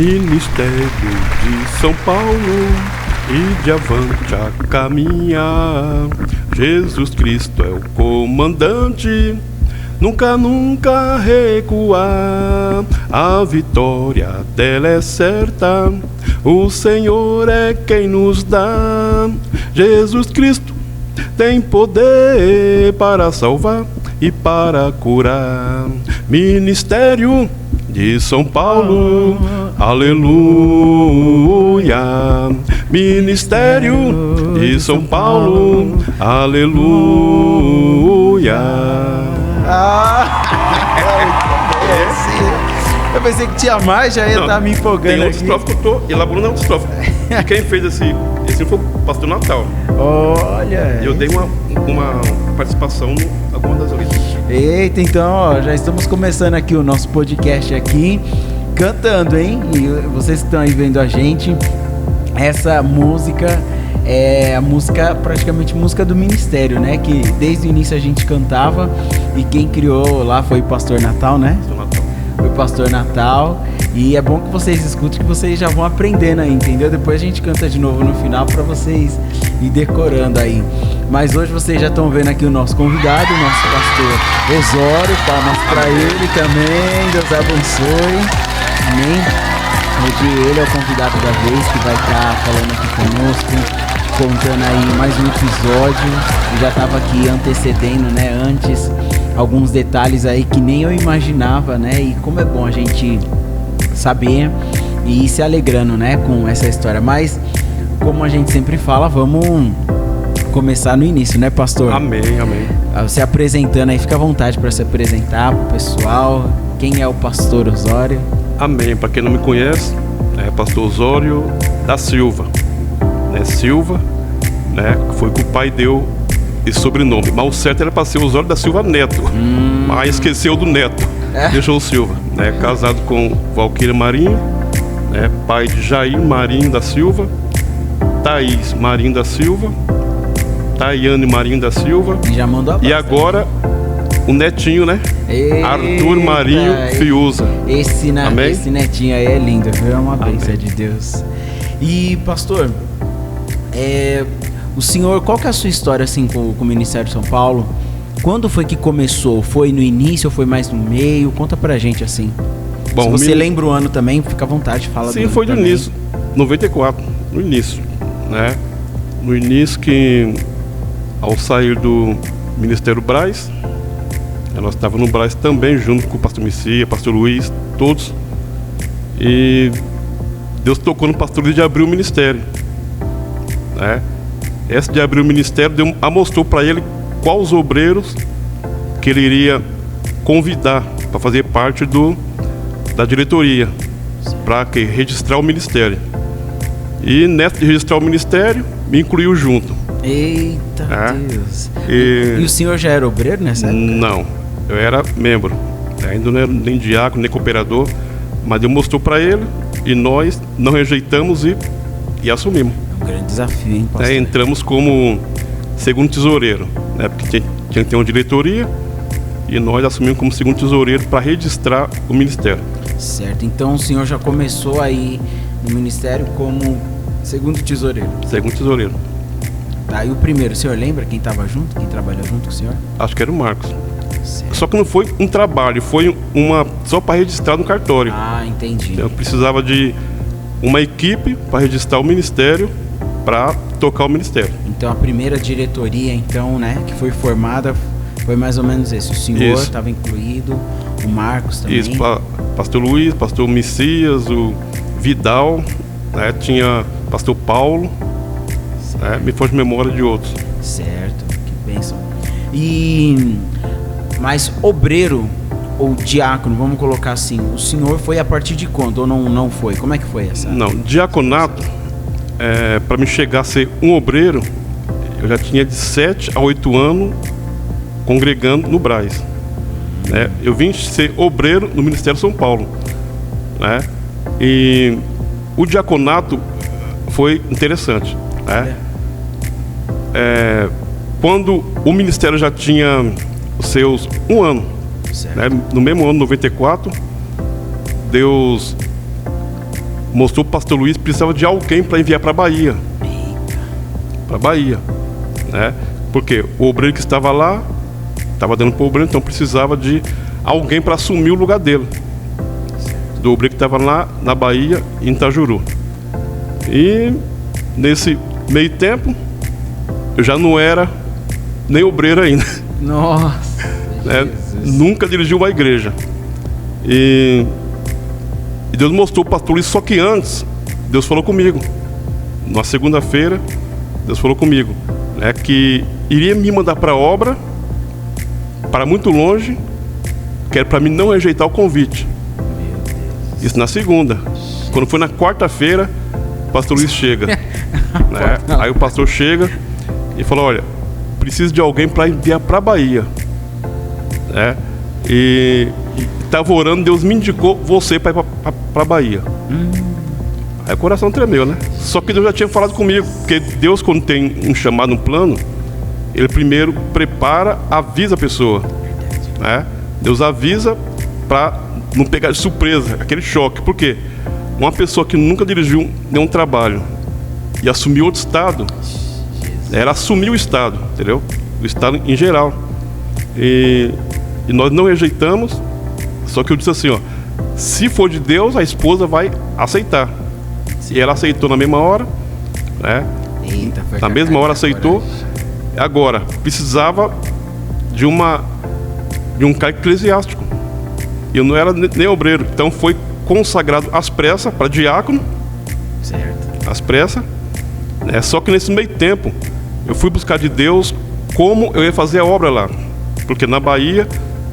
Ministério de São Paulo, e de avante a caminhar. Jesus Cristo é o comandante, nunca, nunca recuar. A vitória dela é certa, o Senhor é quem nos dá. Jesus Cristo tem poder para salvar e para curar. Ministério de São Paulo, aleluia. Ministério de São Paulo, aleluia. Eu pensei que tinha mais, já ia estar me empolgando. Tem outros estrofes que eu estou elaborando outros estrofes. Quem fez esse foi o pastor Natal. Olha. Eu dei uma participação em alguma das letras. Eita, então, ó, já estamos começando aqui o nosso podcast aqui, cantando, hein? E vocês que estão aí vendo a gente, essa música é a música, praticamente música do ministério, né? Que desde o início a gente cantava, e quem criou lá foi o pastor Natal, né? Foi o pastor Natal. E é bom que vocês escutem, que vocês já vão aprendendo aí, entendeu? Depois a gente canta de novo no final para vocês ir decorando aí. Mas hoje vocês já estão vendo aqui o nosso convidado, o nosso pastor Osório. Palmas para ele também, Deus abençoe. Amém. Hoje ele é o convidado da vez, que vai estar falando aqui conosco, contando aí mais um episódio. Eu já estava aqui antecedendo, né, antes, alguns detalhes aí que nem eu imaginava, né? E como é bom a gente saber e ir se alegrando, né, com essa história. Mas, como a gente sempre fala, vamos começar no início, né, pastor? Amém, amém. Se apresentando aí, fica à vontade para se apresentar pro pessoal. Quem é o pastor Osório? Amém. Para quem não me conhece, é pastor Osório da Silva, né? Silva, né? Foi que o pai deu esse sobrenome. Mas o certo era para ser Osório da Silva Neto. Mas esqueceu do Neto. Deixou o Silva, né? Casado com Valquíria Marinho, né? Pai de Jair Marinho da Silva, Thaís Marinho da Silva, Tayane Marinho da Silva. E já mandou a E agora o netinho, né? Eita, Arthur Marinho Fiuza. Esse netinho aí é lindo, viu? É uma bênção de Deus. E pastor, o senhor, qual que é a sua história assim com o Ministério de São Paulo? Quando foi que começou? Foi no início ou foi mais no meio? Conta pra gente assim. Bom, se você lembra o ano também, fica à vontade, fala. Sim, foi no início, 94, no início, né? No início que, ao sair do Ministério Braz, nós estávamos no Braz também, junto com o pastor Messias, pastor Luiz, todos. E Deus tocou no pastor Luiz de abrir o ministério, né? Essa de abrir o ministério, Deus mostrou para ele quais os obreiros que ele iria convidar para fazer parte da diretoria, para registrar o ministério. E nessa de registrar o ministério, me incluiu junto. Eita Deus. E o senhor já era obreiro nessa época? Não, eu era membro. Ainda não era nem diácono, nem cooperador. Mas Deus mostrou para ele e nós não rejeitamos e assumimos. É um grande desafio, hein, pastor? Entramos como segundo tesoureiro, né? Porque tinha que ter uma diretoria e nós assumimos como segundo tesoureiro para registrar o ministério. Certo, então o senhor já começou aí no ministério como segundo tesoureiro? Segundo tesoureiro. Tá, e o primeiro, o senhor lembra quem estava junto, quem trabalhou junto com o senhor? Acho que era o Marcos. Certo. Só que não foi um trabalho, foi só para registrar no cartório. Ah, entendi. Então, eu precisava de uma equipe para registrar o ministério, para tocar o ministério. Então a primeira diretoria, então, né, que foi formada foi mais ou menos esse. O senhor estava incluído, o Marcos também. Isso, pastor Luiz, pastor Messias, o Vidal, né, tinha pastor Paulo, né, me foge memória de outros. Certo, que bênção. Mas obreiro ou diácono, vamos colocar assim, o senhor foi a partir de quando ou não foi? Como é que foi essa? Não, diaconato, para me chegar a ser um obreiro, eu já tinha de 7 a 8 anos congregando no Braz. Né? Eu vim ser obreiro no Ministério de São Paulo. Né? E o diaconato foi interessante. Né? Quando o Ministério já tinha os seus 1 ano, né? No mesmo ano, 94, Deus mostrou para o pastor Luiz que precisava de alguém para enviar para a Bahia. Para a Bahia, né? Porque o obreiro que estava lá estava dando problema, então precisava de alguém para assumir o lugar dele, do obreiro que estava lá na Bahia, em Itajuru. E nesse meio tempo eu já não era nem obreiro ainda. Nossa, né? Nunca dirigiu uma igreja. E Deus mostrou o pastor Luiz, só que antes Deus falou comigo. Na segunda-feira Deus falou comigo, né, que iria me mandar para a obra, para muito longe, que era para mim não rejeitar o convite. Isso na segunda. Quando foi na quarta-feira, o pastor Luiz chega, né? Aí o pastor chega e falou: olha, preciso de alguém para enviar para a Bahia, né? E estava orando, Deus me indicou você para ir para a Bahia. Aí o coração tremeu, né? Só que Deus já tinha falado comigo, porque Deus, quando tem um chamado, um plano, Ele primeiro prepara, avisa a pessoa, né? Deus avisa para não pegar de surpresa, aquele choque. Por quê? Uma pessoa que nunca dirigiu nenhum trabalho e assumiu outro estado, ela assumiu o estado, entendeu? O estado em geral. E nós não rejeitamos, só que eu disse assim, ó, se for de Deus, a esposa vai aceitar. E ela aceitou na mesma hora, né? Eita, na mesma hora aceitou. Agora, precisava de um cargo eclesiástico. Eu não era nem obreiro, então foi consagrado às pressas para diácono. Certo. Às pressas, né? Só que nesse meio tempo eu fui buscar de Deus como eu ia fazer a obra lá, porque na Bahia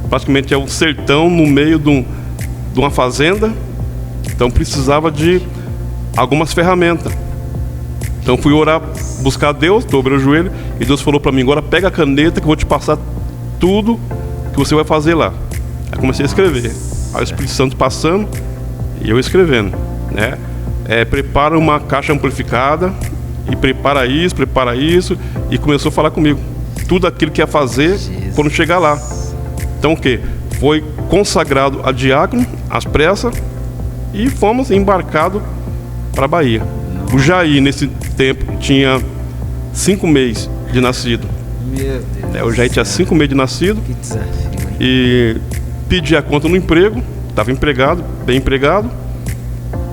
praticamente é um sertão no meio de uma fazenda, então precisava de algumas ferramentas. Então fui orar, buscar Deus, dobrei o joelho, e Deus falou para mim: agora pega a caneta que eu vou te passar tudo que você vai fazer lá. Aí comecei a escrever, aí o Espírito Santo passando e eu escrevendo, né? Prepara uma caixa amplificada e prepara isso, e começou a falar comigo tudo aquilo que ia fazer quando chegar lá. Então o que? Foi consagrado a diácono, às pressas, e fomos embarcados para a Bahia. O Jair, nesse tempo, tinha 5 meses de nascido. Meu Deus. O Jair tinha 5 meses de nascido. Que desafio, hein? E pedi a conta no emprego, estava empregado, bem empregado,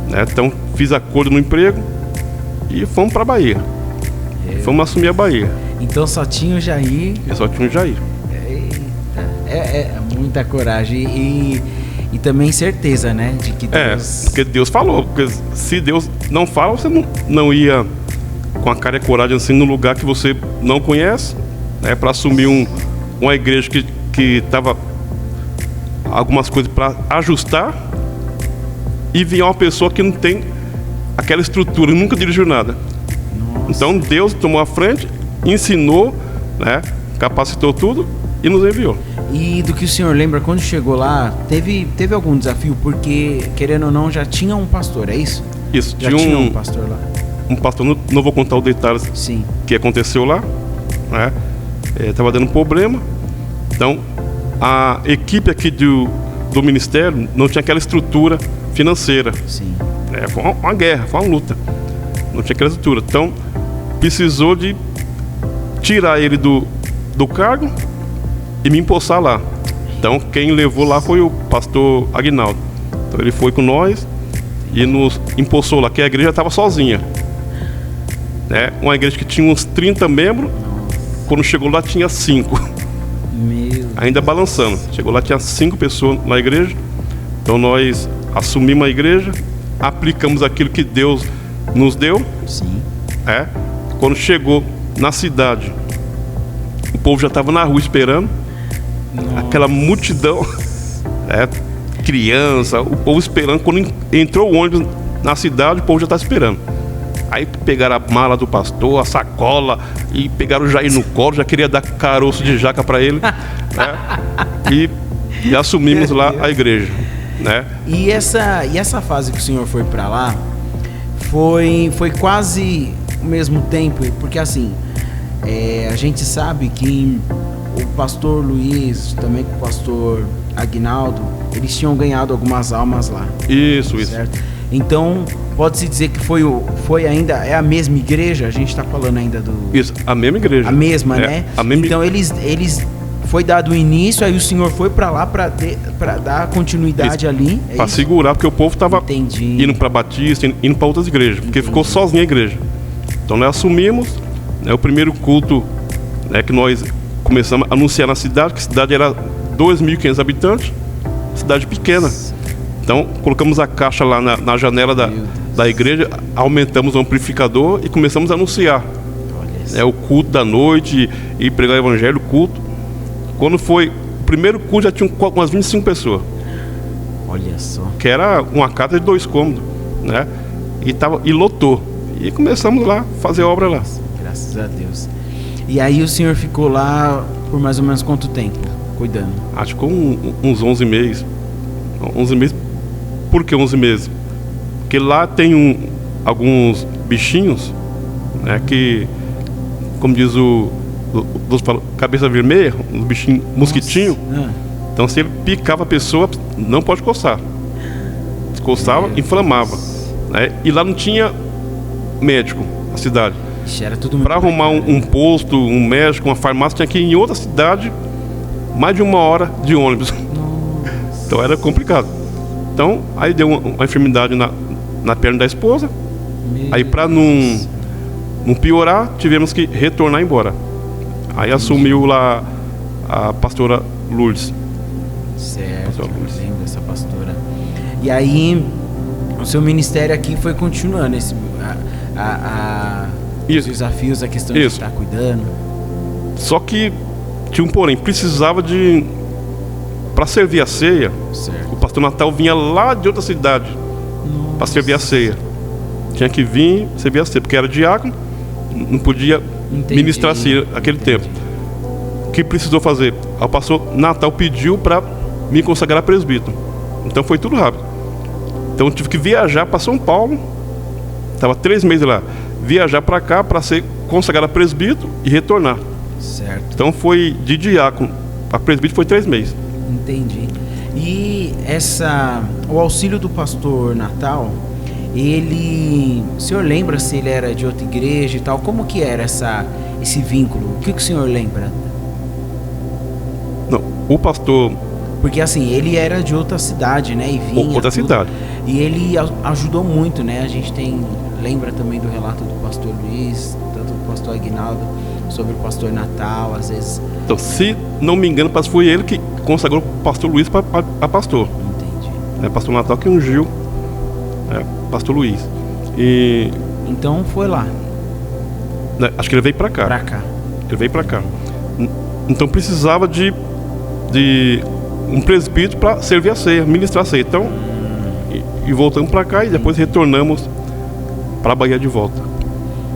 né? Então fiz acordo no emprego e fomos para a Bahia. Fomos assumir a Bahia. Então só tinha o Jair. Eu só tinha o Jair. Eita. É muita coragem e também certeza, né? De que Deus... porque Deus falou. Porque se Deus não fala, você não ia com a cara e a coragem assim no lugar que você não conhece, né? Para assumir uma igreja que estava algumas coisas para ajustar, e vinha uma pessoa que não tem aquela estrutura, nunca dirigiu nada. Nossa. Então Deus tomou a frente, ensinou, né? Capacitou tudo e nos enviou. E do que o senhor lembra, quando chegou lá, teve algum desafio? Porque, querendo ou não, já tinha um pastor, é isso? Isso, Já tinha um pastor lá. Um pastor, não vou contar os detalhes. Sim. Que aconteceu lá, né? Estava dando problema. Então, a equipe aqui do ministério não tinha aquela estrutura financeira. Sim. Foi uma guerra, foi uma luta. Não tinha aquela estrutura. Então, precisou de tirar ele do cargo e me empossar lá. Então, quem levou lá foi o pastor Aguinaldo. Então, ele foi com nós e nos empossou lá, que a igreja estava sozinha, né? Uma igreja que tinha uns 30 membros, quando chegou lá tinha 5. Ainda balançando. Chegou lá, tinha 5 pessoas na igreja. Então nós assumimos a igreja, aplicamos aquilo que Deus nos deu. Sim. Quando chegou na cidade, o povo já estava na rua esperando. Nossa. Aquela multidão, criança, o povo esperando. Quando entrou o ônibus na cidade, o povo já estava esperando. Aí pegaram a mala do pastor, a sacola, e pegaram o Jair no colo, já queria dar caroço de jaca para ele, né? E assumimos lá a igreja, né? E essa fase que o senhor foi para lá foi quase o mesmo tempo, porque assim, a gente sabe que o pastor Luiz, também com o pastor Aguinaldo, eles tinham ganhado algumas almas lá. Isso. Certo? Então, pode-se dizer que foi ainda, é a mesma igreja? A gente está falando ainda do... Isso, a mesma igreja. A mesma, né? A mesma... Então, eles foi dado o início, aí o senhor foi para lá para dar continuidade ali? Para segurar, porque o povo estava indo para Batista, indo para outras igrejas, porque ficou sozinha a igreja. Então, nós assumimos, né, o primeiro culto, né, que nós começamos a anunciar na cidade, que a cidade era 2.500 habitantes, cidade pequena. Então, colocamos a caixa lá na janela da igreja, aumentamos o amplificador e começamos a anunciar o culto da noite e pregar o evangelho, culto. Quando foi o primeiro culto, já tinha umas 25 pessoas. Olha só. Que era uma casa de 2 cômodos, né? E lotou. E começamos lá a fazer obra lá. Graças a Deus. E aí o senhor ficou lá por mais ou menos quanto tempo, cuidando? Acho que uns 11 meses. 11 meses. Por que 11 meses? Porque lá tem alguns bichinhos, né, que, como diz cabeça vermelha, um bichinho mosquitinho. Então, se ele picava a pessoa, não pode coçar. Se coçava, inflamava, né? E lá não tinha médico, a cidade. Para arrumar um posto, um médico, uma farmácia, tinha que ir em outra cidade, mais de 1 hora de ônibus. Então era complicado. Então, aí deu uma enfermidade na perna da esposa. Aí, para não piorar, tivemos que retornar embora. Aí assumiu lá a pastora Lourdes. Certo, eu lembro dessa pastora. E aí, o seu ministério aqui foi continuando os desafios, a questão de estar cuidando. Só que tinha um porém, precisava para servir a ceia. Certo. O pastor Natal vinha lá de outra cidade para servir a ceia. Tinha que vir servir a ceia, porque era diácono, não podia ministrar a ceia naquele tempo. O que precisou fazer? O pastor Natal pediu para me consagrar presbítero. Então foi tudo rápido. Então eu tive que viajar para São Paulo. Estava 3 meses lá. Viajar para cá para ser consagrado presbítero e retornar. Certo. Então foi de diácono a presbítero, foi 3 meses. Entendi. E o auxílio do pastor Natal, o senhor lembra se ele era de outra igreja e tal? Como que era esse vínculo? O que o senhor lembra? Não, o pastor... Porque assim, ele era de outra cidade, né? E vinha outra cidade. E ele ajudou muito, né? A gente lembra também do relato do pastor Luiz, tanto do pastor Aguinaldo, sobre o pastor Natal, às vezes... Então, se não me engano, foi ele que consagrou o pastor Luiz para pastor. Entendi. Pastor Natal que ungiu pastor Luiz. Então foi lá. Acho que ele veio para cá. Ele veio para cá. Então precisava de um presbítero para servir a ceia, ministrar a ceia. Então, e voltamos para cá e depois retornamos para a Bahia de volta.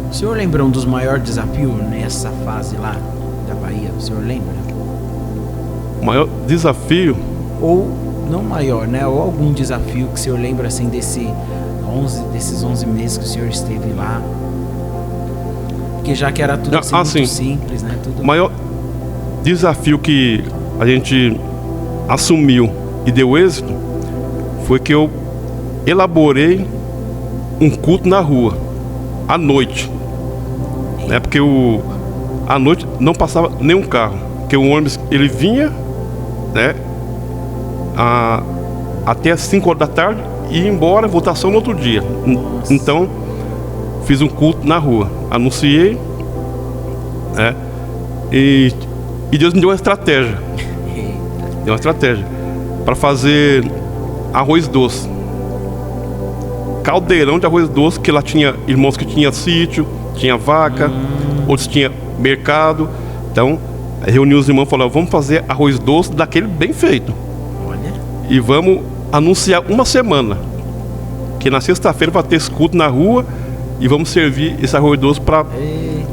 O senhor lembra um dos maiores desafios nessa fase lá da Bahia? O senhor lembra? O maior desafio? Ou, não maior, né? Ou algum desafio que o senhor lembra assim desses 11 meses que o senhor esteve lá? Porque já que era tudo muito simples, né? O maior desafio que a gente assumiu e deu êxito foi que eu elaborei um culto na rua, à noite. Porque à noite não passava nenhum carro, porque o ônibus ele vinha, né, até as 5 horas da tarde e ia embora, votação no outro dia. Nossa. Então fiz um culto na rua, anunciei, né, e Deus me deu uma estratégia. Deu uma estratégia para fazer arroz doce, caldeirão de arroz doce, que lá tinha irmãos que tinha sítio, tinha vaca, outros tinha mercado. Então reuni os irmãos e falou: vamos fazer arroz doce daquele bem feito. Olha. E vamos anunciar uma semana que na sexta-feira vai ter esse culto na rua e vamos servir esse arroz doce para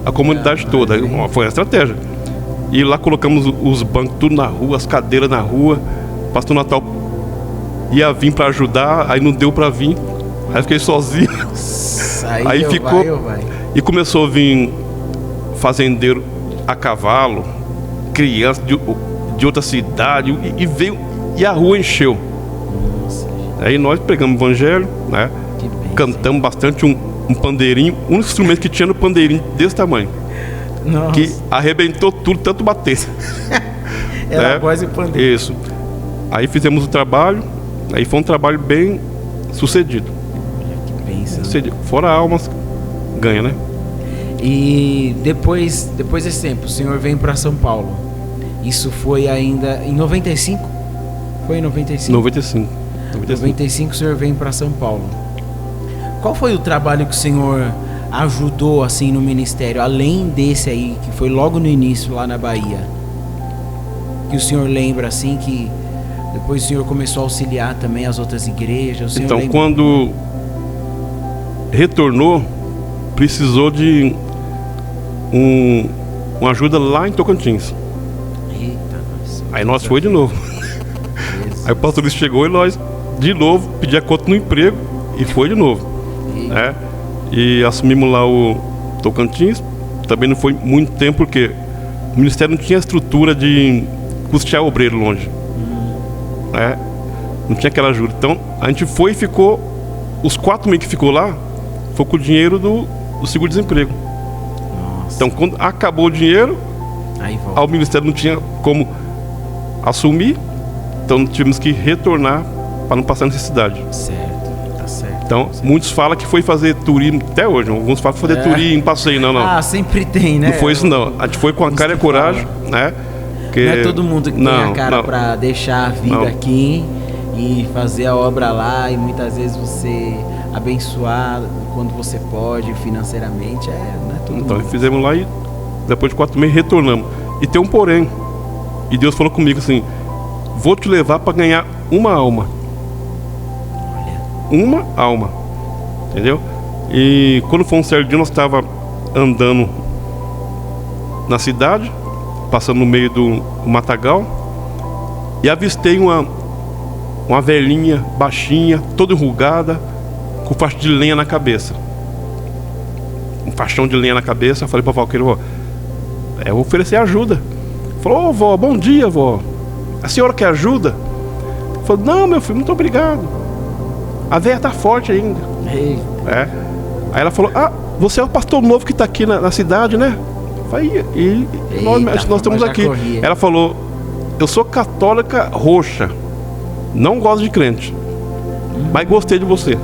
a comunidade toda. Foi a estratégia. E lá colocamos os bancos tudo na rua, as cadeiras na rua. O pastor Natal ia vir para ajudar, aí não deu para vir. Aí fiquei sozinho. Aí ficou. E começou a vir fazendeiro a cavalo, criança de outra cidade, e veio, e a rua encheu. Aí nós pegamos o evangelho, né? cantamos bastante um pandeirinho, um instrumento que tinha no pandeirinho desse tamanho. Nossa. Que arrebentou tudo, tanto bater. Era voz e pandeiro. Isso. Aí fizemos o trabalho, aí foi um trabalho bem sucedido. Que bênção. Fora almas, ganha, né? E depois desse tempo, o senhor vem para São Paulo. Isso foi ainda em 95? Foi em 95? 95. 95 o senhor vem para São Paulo. Qual foi o trabalho que o senhor ajudou assim no ministério, além desse aí, que foi logo no início lá na Bahia? Que o senhor lembra assim, que depois o senhor começou a auxiliar também as outras igrejas? Então, lembra? quando retornou, precisou de uma ajuda lá em Tocantins. Eita, nossa. Aí nós foi de novo. Aí o pastor Luiz chegou e nós de novo pedia conta no emprego e foi de novo, né? E assumimos lá o Tocantins. Também não foi muito tempo porque o ministério não tinha estrutura de custear obreiro longe, né? Não tinha aquela ajuda. Então a gente foi e ficou, os 4 meses que ficou lá foi com o dinheiro do seguro-desemprego. Então quando acabou o dinheiro, aí o ministério não tinha como assumir, então tivemos que retornar para não passar necessidade. Certo, tá certo. Então muitos falam que foi fazer turismo, até hoje, alguns falam fazer turismo, passeio, não. Ah, sempre tem, né? Não foi isso não, a gente foi com a cara e a coragem, né? Não é todo mundo que tem a cara para deixar a vida aqui e fazer a obra lá, e muitas vezes você abençoar quando você pode financeiramente, não é todo então mundo. Fizemos lá e depois de 4 meses retornamos. E tem um porém, e Deus falou comigo assim: vou te levar para ganhar uma alma. Uma alma, entendeu? E quando foi um certo dia, nós estava andando na cidade, passando no meio do matagal, e avistei uma velhinha baixinha, toda enrugada, com faixa de lenha na cabeça, um faixão de lenha na cabeça. Eu falei para o Valqueiro: eu vou oferecer ajuda. Falou: ô vó, bom dia, vó, a senhora quer ajuda? Falou: não, meu filho, muito obrigado, a velha tá forte ainda. Aí ela falou: você é o pastor novo que está aqui na cidade, né? Eu falei: nós estamos aqui. Ela falou: eu sou católica roxa, não gosto de crente, mas gostei de você.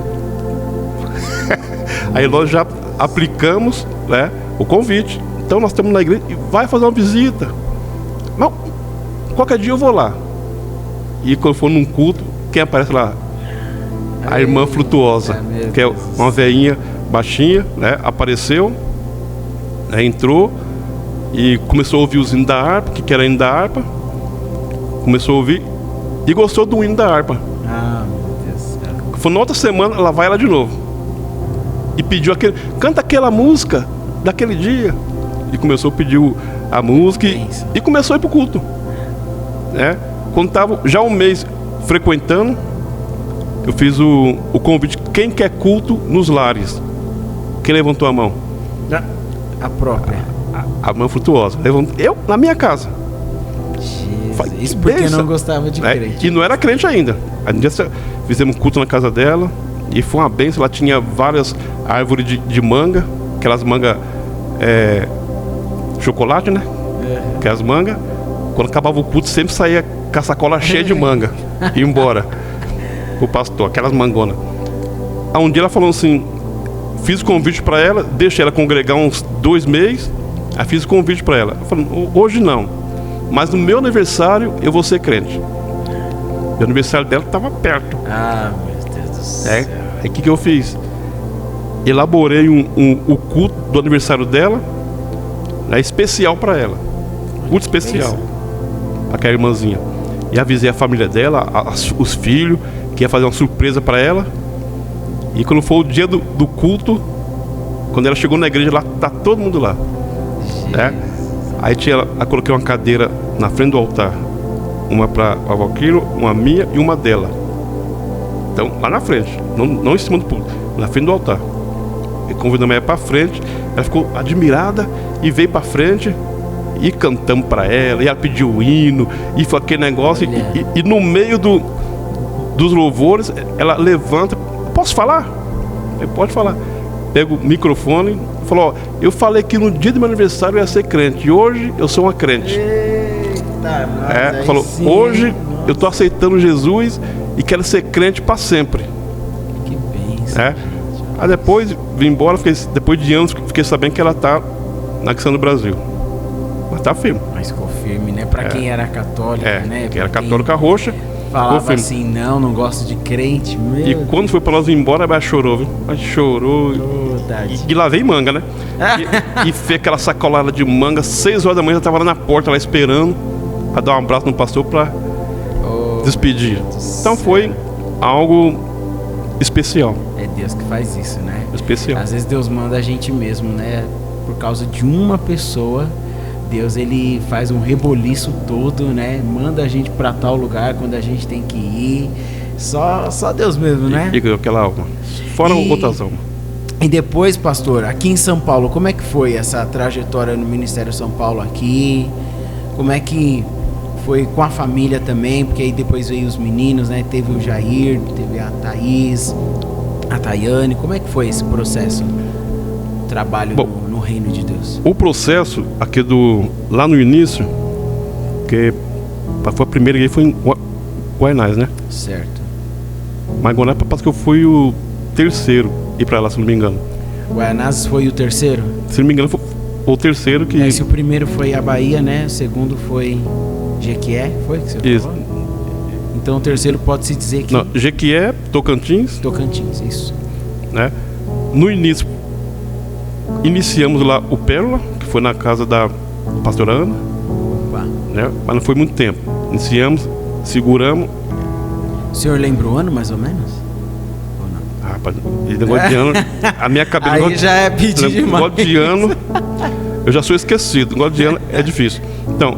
Aí nós já aplicamos, né, o convite. Então nós estamos na igreja e vai fazer uma visita. Não, qualquer dia eu vou lá. E quando for num culto, quem aparece lá? A irmã Frutuosa, que é uma velhinha baixinha, né? Apareceu, né? Entrou e começou a ouvir os hinos da harpa, que era hino da harpa. Começou a ouvir e gostou do hino da harpa. Meu Deus. Foi na outra semana, ela vai lá de novo e pediu canta aquela música daquele dia. E começou a pedir a música e começou a ir pro culto, né? Quando estava já um mês frequentando, eu fiz o convite: quem quer culto nos lares? Quem levantou a mão? A própria. A mão Frutuosa. Eu, na minha casa. Jesus, isso porque não gostava de crente. E não era crente ainda. Fizemos culto na casa dela e foi uma bênção. Ela tinha várias árvores de manga, aquelas mangas chocolate, né? Aquelas mangas. Quando acabava o culto, sempre saía com a sacola cheia de manga e ia embora o pastor, aquelas mangonas. Um dia ela falou assim: fiz o convite para ela, deixei ela congregar uns 2 meses. Aí fiz o convite para ela. Eu falei: hoje não, mas no meu aniversário eu vou ser crente. O aniversário dela estava perto. Meu Deus do céu. Aí o que eu fiz? Elaborei o culto do aniversário dela, especial para ela. Culto especial para aquela irmãzinha. E avisei a família dela, os filhos, que ia fazer uma surpresa para ela. E quando foi o dia do culto, quando ela chegou na igreja, lá tá todo mundo lá, né? Aí eu coloquei uma cadeira na frente do altar, uma para a Valquírio, uma minha e uma dela. Então lá na frente, não em cima do púlpito, na frente do altar. E convidamos ela para frente. Ela ficou admirada e veio para frente e cantamos para ela. E ela pediu o hino e foi aquele negócio. E no meio dos louvores, ela levanta: posso falar? Ele pode falar. Pega o microfone e fala, ó, eu falei que no dia do meu aniversário eu ia ser crente, e hoje eu sou uma crente. Eita, nossa, Falou, sim, hoje nossa, eu tô aceitando Jesus e quero ser crente para sempre. que bênção. Aí depois vim embora, depois de anos, fiquei sabendo que ela tá na Cristã do Brasil. Mas tá firme. Mas ficou firme, né? Pra quem era católica, né? Que era Pra quem católica roxa. falava assim, não gosto de crente, meu. E quando foi pra nós ir embora, ela chorou, viu? Mas chorou. E lá veio manga, né? E fez aquela sacolada de manga, 6 horas da manhã, já tava lá na porta, lá esperando, pra dar um abraço no pastor pra despedir. Então foi algo especial. É Deus que faz isso, né? Especial. Às vezes Deus manda a gente mesmo, né? Por causa de uma pessoa, Deus ele faz um reboliço todo, né? Manda a gente pra tal lugar quando a gente tem que ir. Só Deus mesmo, né? E ganhou aquela alma. Fora outras almas. E depois, pastor, aqui em São Paulo, como é que foi essa trajetória no Ministério São Paulo aqui? Como é que foi com a família também? Porque aí depois veio os meninos, né? Teve o Jair, teve a Thaís, a Tayane. Como é que foi esse processo? Trabalho no reino de Deus. O processo aqui lá no início, que foi a primeira igreja, foi em Guaianás, né? Certo. Mas Guaianás parece que eu fui o terceiro ir pra lá, se não me engano. Guaianás foi o terceiro? Se não me engano, foi o terceiro que... Se o primeiro foi a Bahia, né? O segundo foi Jequié, foi que você isso. falou? Então o terceiro pode-se dizer que... Não, Jequié, Tocantins. Tocantins, isso. Né? No início, iniciamos lá o Pérola, que foi na casa da pastora Ana. Opa. Né? Mas não foi muito tempo. Iniciamos, seguramos. O senhor lembra o ano, mais ou menos? Ou não? Rapaz, esse negócio de ano, a minha cabeça... Aí já é pedir demais. Negócio de ano, eu já sou esquecido. Negócio de ano é difícil. Então,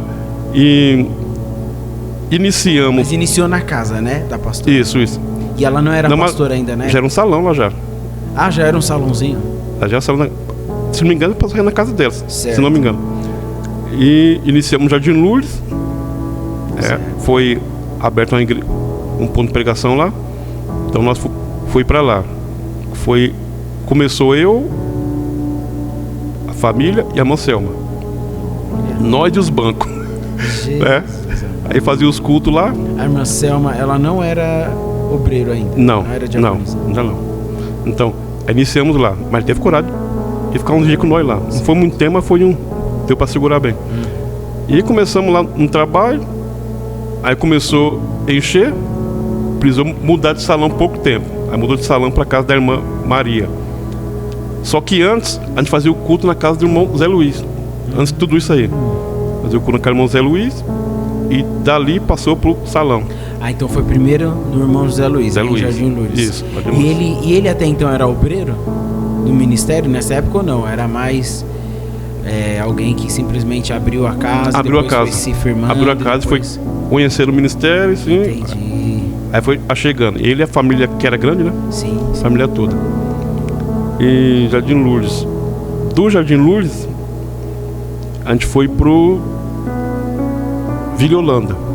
iniciamos... Mas iniciou na casa, né, da pastora? Isso. E ela não era pastora ainda, né? Já era um salão lá já. Ah, já era um salãozinho? Já era um salão, se não me engano, eu passei na casa delas. Certo. Se não me engano. E iniciamos Jardim Lourdes. Foi aberto um ponto de pregação lá. Então nós fui para lá. Começou eu, a família e a irmã Selma. Nós e os bancos. Né? Aí fazia os cultos lá. A irmã Selma, ela não era obreiro ainda? Não era não, diaconisa? não. Então, iniciamos lá. Mas teve coragem de ficar uns dias com nós lá. Não foi muito tempo, mas deu para segurar bem. E começamos lá no trabalho. Aí começou a encher. Precisou mudar de salão pouco tempo. Aí mudou de salão para casa da irmã Maria. Só que antes, a gente fazia o culto na casa do irmão Zé Luiz. Antes de tudo isso aí. Fazia o culto na casa do irmão Zé Luiz. E dali passou pro salão. Ah, então foi primeiro no irmão José Luiz, em Jardim Lourdes. Isso. E ele até então era obreiro do ministério nessa época ou não? Era mais alguém que simplesmente abriu a casa, abriu a casa, foi se firmando. Abriu a casa e foi conhecer o ministério, sim. Entendi. Aí foi chegando. Ele e a família, que era grande, né? Sim. A família toda. E Jardim Lourdes. Do Jardim Lourdes, a gente foi pro Vila Holanda.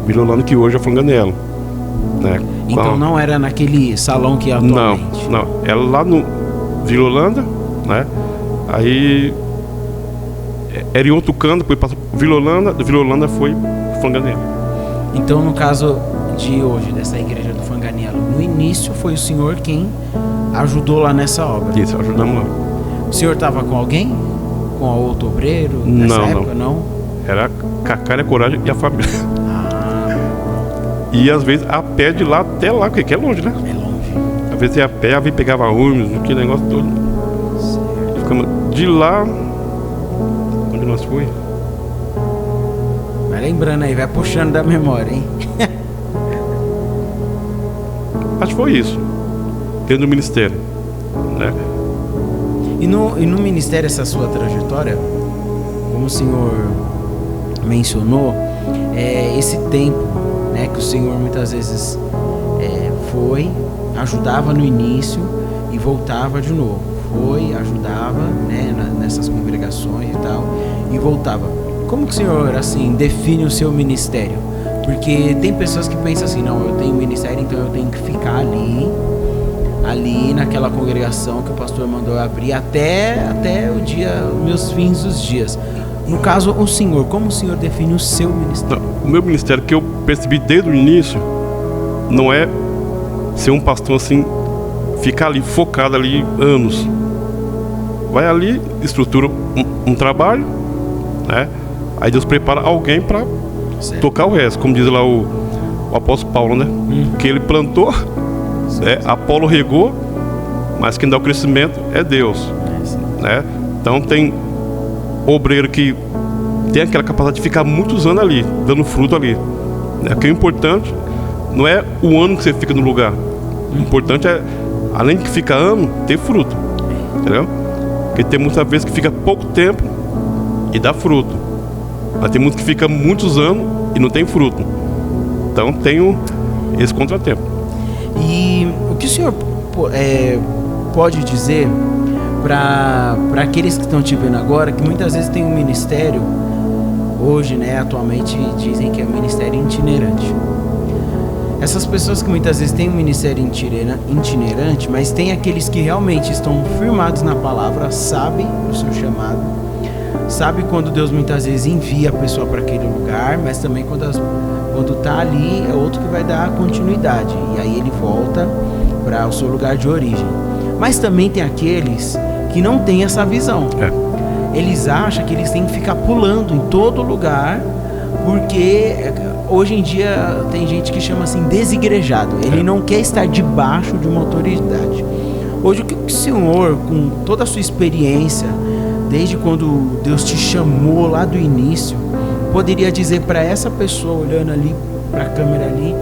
Vila Holanda, que hoje é Fanganello, né? Então não era naquele salão que é atualmente? Não. Era lá no Vila Holanda, né? Aí era em outro canto, depois passou Vila Holanda, do Vila Holanda foi Fanganello. Então, no caso de hoje, dessa igreja do Fanganello, no início foi o senhor quem ajudou lá nessa obra? Isso, ajudamos lá. O senhor estava com alguém? Com outro obreiro nessa época, não? Era a cara, a coragem e a família. E às vezes a pé de lá até lá, porque é longe, né? É longe. Às vezes ia a pé, a pegava ônibus, aquele negócio todo. E ficamos de lá. Onde nós fomos? Vai lembrando aí, vai puxando da memória, hein? Acho que foi isso. Dentro do ministério, né? E no ministério, essa sua trajetória, como o senhor mencionou, esse tempo, né, que o senhor muitas vezes ajudava no início e voltava de novo. Ajudava, né, nessas congregações e tal, e voltava. Como que o senhor, assim, define o seu ministério? Porque tem pessoas que pensam assim, não, eu tenho ministério, então eu tenho que ficar ali ali naquela congregação que o pastor mandou abrir até o dia, meus fins dos dias. No caso, o senhor, como o senhor define o seu ministério? Não, o meu ministério, que eu percebi desde o início, não é ser um pastor assim, ficar ali focado ali anos. Vai ali, estrutura um trabalho, né? Aí Deus prepara alguém para tocar o resto, como diz lá o apóstolo Paulo, né? Que ele plantou, Apolo regou, mas quem dá o crescimento é Deus, né? Então tem obreiro que tem aquela capacidade de ficar muitos anos ali, dando fruto ali, né? Que o importante não é o ano que você fica no lugar, o importante é, além de que fica ano, ter fruto, entendeu? Porque tem muitas vezes que fica pouco tempo e dá fruto, mas tem muitos que fica muitos anos e não tem fruto. Então tem esse contratempo. E o que o senhor pode dizer para aqueles que estão te vendo agora, que muitas vezes tem um ministério, hoje, né, atualmente dizem que é um ministério itinerante. Essas pessoas que muitas vezes têm um ministério itinerante, mas tem aqueles que realmente estão firmados na palavra, sabem o seu chamado, sabe quando Deus muitas vezes envia a pessoa para aquele lugar, mas também quando está ali é outro que vai dar continuidade, e aí ele volta para o seu lugar de origem. Mas também tem aqueles que não têm essa visão. Eles acham que eles têm que ficar pulando em todo lugar, porque hoje em dia tem gente que chama assim desigrejado. Ele não quer estar debaixo de uma autoridade. Hoje, o que o senhor, com toda a sua experiência, desde quando Deus te chamou lá do início, poderia dizer para essa pessoa olhando ali para a câmera ali?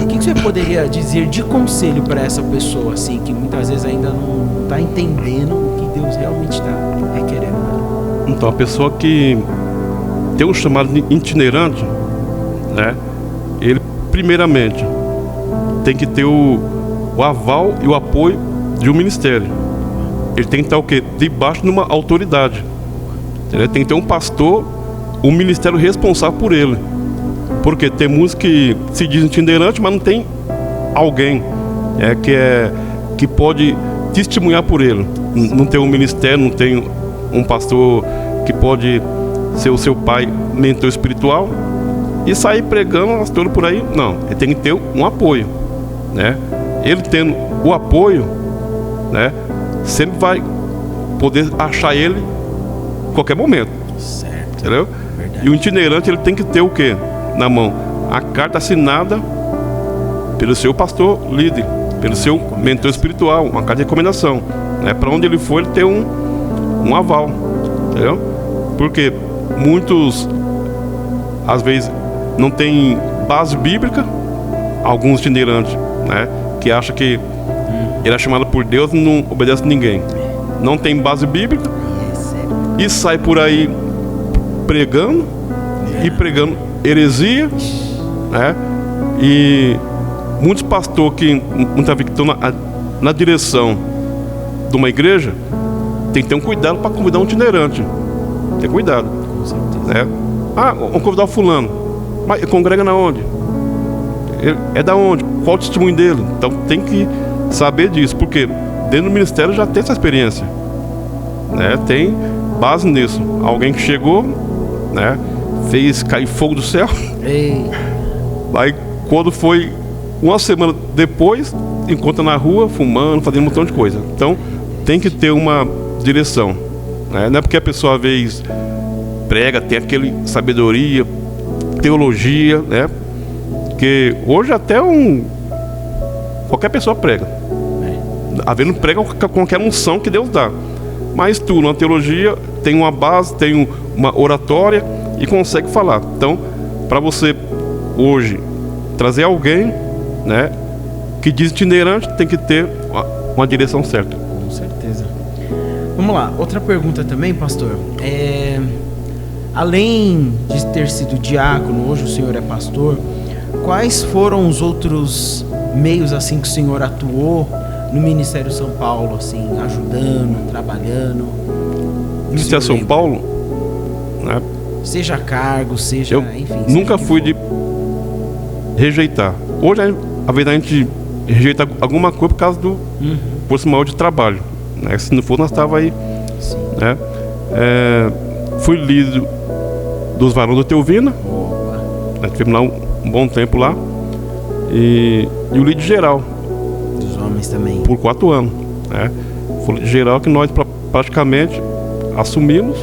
O que você poderia dizer de conselho para essa pessoa assim, que muitas vezes ainda não está entendendo o que Deus realmente está requerendo? Então, a pessoa que tem um chamado itinerante, né? Ele primeiramente tem que ter o aval e o apoio de um ministério. Ele tem que estar o quê? Debaixo de uma autoridade. Ele tem que ter um pastor, um ministério responsável por ele. Porque tem muitos que se dizem itinerante, mas não tem alguém que pode testemunhar por ele. Não tem um ministério, não tem um pastor que pode ser o seu pai, mentor espiritual, e sair pregando as todas por aí. Não, ele tem que ter um apoio, né? Ele tendo o apoio, né, sempre vai poder achar ele em qualquer momento. Certo. Entendeu? Verdade. E o itinerante, ele tem que ter o quê na mão? A carta assinada pelo seu pastor líder, pelo seu mentor espiritual, uma carta de recomendação, né? Para onde ele for, ele ter um aval, entendeu? Porque muitos, às vezes, não tem base bíblica, alguns itinerantes, né, que acham que ele é chamado por Deus e não obedece a ninguém. Não tem base bíblica e sai por aí pregando e pregando heresia, né? E muitos pastores que muitas vezes estão na direção de uma igreja tem que ter um cuidado para convidar um itinerante. Tem cuidado, né? Vamos convidar o fulano, mas ele congrega na onde? Ele é da onde? Qual o testemunho dele? Então tem que saber disso, porque dentro do ministério já tem essa experiência, né? Tem base nisso. Alguém que chegou, né, fez cair fogo do céu. Aí quando foi uma semana depois, encontra na rua fumando, fazendo um montão de coisa. Então tem que ter uma direção, né? Não é porque a pessoa às vezes prega, tem aquele sabedoria, teologia, né? Porque hoje até qualquer pessoa prega. Havendo prega com qualquer unção que Deus dá. Mas tu, na teologia, tem uma base, tem uma oratória e consegue falar. Então, para você hoje trazer alguém, né, que diz itinerante, tem que ter uma direção certa. Com certeza. Vamos lá, outra pergunta também, pastor. Além de ter sido diácono, hoje o senhor é pastor, quais foram os outros meios assim que o senhor atuou no Ministério São Paulo, assim, ajudando, trabalhando? Ministério São Paulo, né? Seja cargo, seja, enfim. Nunca fui de rejeitar. Hoje, a verdade, a gente rejeitar alguma coisa por causa do posto maior de trabalho, né? Se não for, nós estávamos aí, né? Fui líder dos varões do Teuvina, né? Tivemos lá um bom tempo lá, e o líder geral dos homens também por 4 anos, né? Foi o líder geral que nós praticamente assumimos,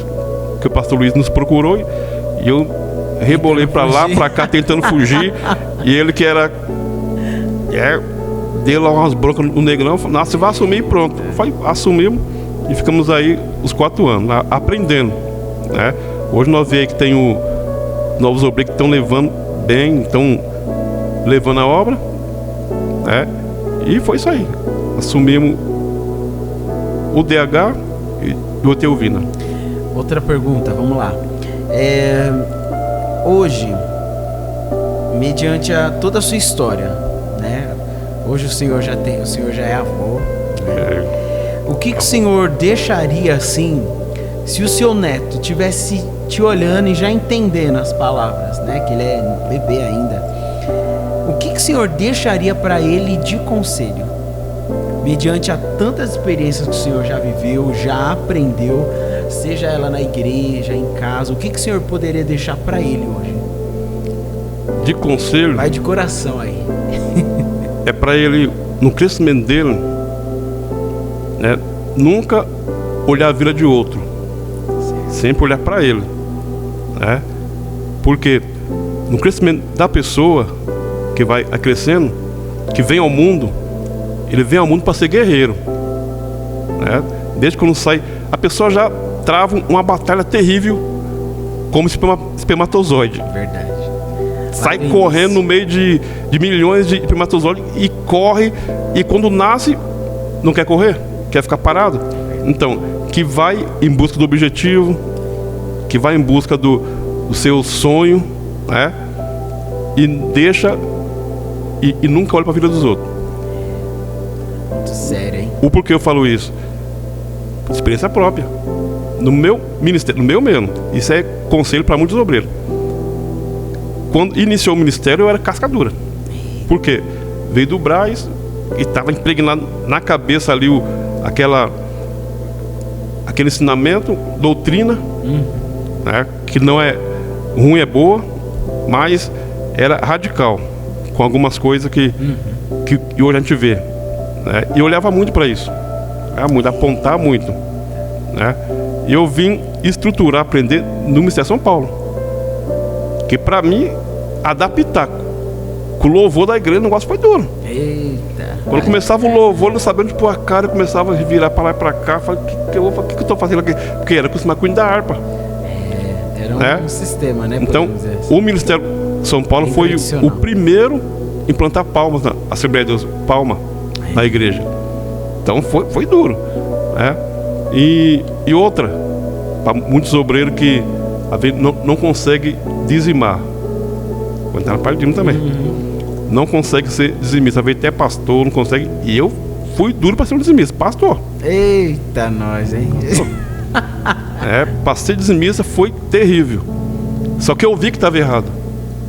que o pastor Luiz nos procurou, e eu rebolei para lá, para cá, tentando fugir, e ele que era deu lá umas broncas no negrão, falou, nossa, você vai assumir e pronto. Assumimos e ficamos aí os 4 anos, lá, aprendendo, né? Hoje nós vemos que tem novos obreiros que estão levando bem, estão levando a obra, né? E foi isso aí. Assumimos o DH e o Teuvina. Outra pergunta, vamos lá. Hoje, mediante toda a sua história, né? Hoje o senhor já é avô, né? O que o senhor deixaria assim, se o seu neto tivesse te olhando e já entendendo as palavras, né? Que ele é bebê ainda. O que o senhor deixaria para ele de conselho? Mediante a tantas experiências que o senhor já viveu, já aprendeu, seja ela na igreja, em casa, o que o senhor poderia deixar para ele hoje? De conselho? Vai de coração aí. É para ele, no crescimento dele, né, nunca olhar a vida de outro, sempre olhar para ele, né? Porque no crescimento da pessoa que vai crescendo, que vem ao mundo, ele vem ao mundo para ser guerreiro, né? Desde quando sai, a pessoa já trava uma batalha terrível como espermatozoide. Verdade. Sai correndo no meio de milhões de espermatozoides e corre, e quando nasce não quer correr, quer ficar parado. Então, que vai em busca do objetivo, que vai em busca do seu sonho, né? E deixa e nunca olha para a vida dos outros. Muito sério, hein? O porquê eu falo isso? Experiência própria. No meu ministério, no meu mesmo. Isso é conselho para muitos obreiros. Quando iniciou o ministério, eu era cascadura. Por quê? Veio do Brás e estava impregnado na cabeça ali aquele ensinamento, doutrina, né, que não é ruim, é boa, mas era radical, com algumas coisas que hoje a gente vê, né? E eu olhava muito para isso, apontar muito, né? E eu vim estruturar, aprender no Ministério São Paulo, que para mim, adaptar com o louvor da igreja, o negócio foi duro. Eita. Quando começava o louvor, não sabendo de pôr a cara, eu começava a virar para lá e para cá. Falei, o que eu estou fazendo aqui? Porque era acostumado com o da harpa. Era um sistema, né? Então, assim. o Ministério São Paulo foi o primeiro a implantar palmas na Assembleia de Deus, palma na igreja. Então, foi duro, né? E outra, para muitos obreiros que às vezes não conseguem dizimar. Quando está na parte de também. Não consegue ser dizimista. Às vezes até pastor, não consegue. E eu fui duro para ser um dizimista, pastor. Eita, nós, hein? Para ser dizimista foi terrível. Só que eu vi que estava errado.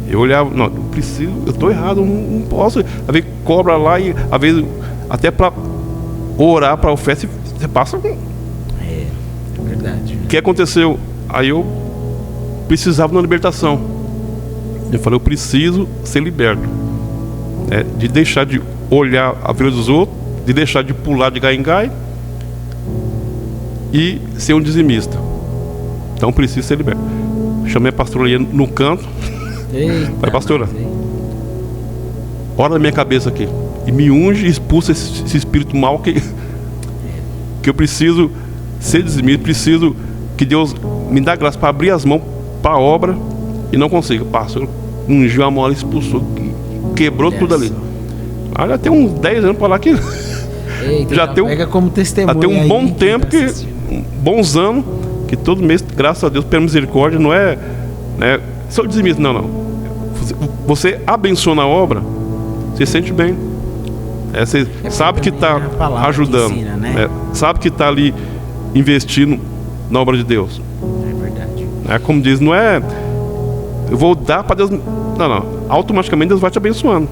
Eu olhava, não, eu estou errado, não posso. Às vezes cobra lá e às vezes até para orar para a oferta você passa com. É verdade. O que aconteceu? Aí eu precisava de uma libertação. Eu falei, eu preciso ser liberto, de deixar de olhar a vida dos outros, de deixar de pular de gai em gai e ser um dizimista. Então preciso ser liberto. Chamei a pastora ali no canto. Falei, pastora, ora na minha cabeça aqui e me unge e expulsa esse espírito mal que eu preciso ser dizimista, preciso que Deus me dá graça para abrir as mãos para a obra. E não consigo. Pastor, ungiu a mão, expulsou, quebrou tudo ali. Já tem uns 10 anos para lá que Eita, já tem pega como testemunho. Já tem um bom tempo, bons anos, que todo mês, graças a Deus, pela misericórdia, não é, né, sou dizimista, não. Você abençoa a obra, você sente bem. Você sabe que está ajudando, que ensina, né? Sabe que está ali investindo na obra de Deus. É verdade. Como diz, não é eu vou dar para Deus. Não. Automaticamente Deus vai te abençoando.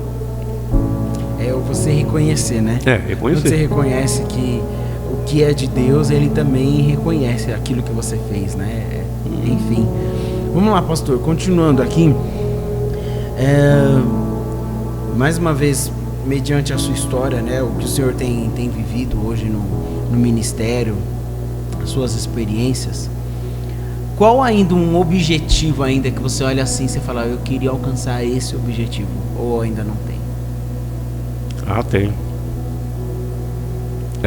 você reconhecer, né? Reconhecer. Quando você reconhece que o que é de Deus, ele também reconhece aquilo que você fez, né? Enfim. Vamos lá, pastor, continuando aqui. Mais uma vez, mediante a sua história, né? O que o senhor tem vivido hoje no ministério, as suas experiências. Qual ainda um objetivo ainda que você olha assim e você fala, eu queria alcançar esse objetivo? Ou ainda não tem?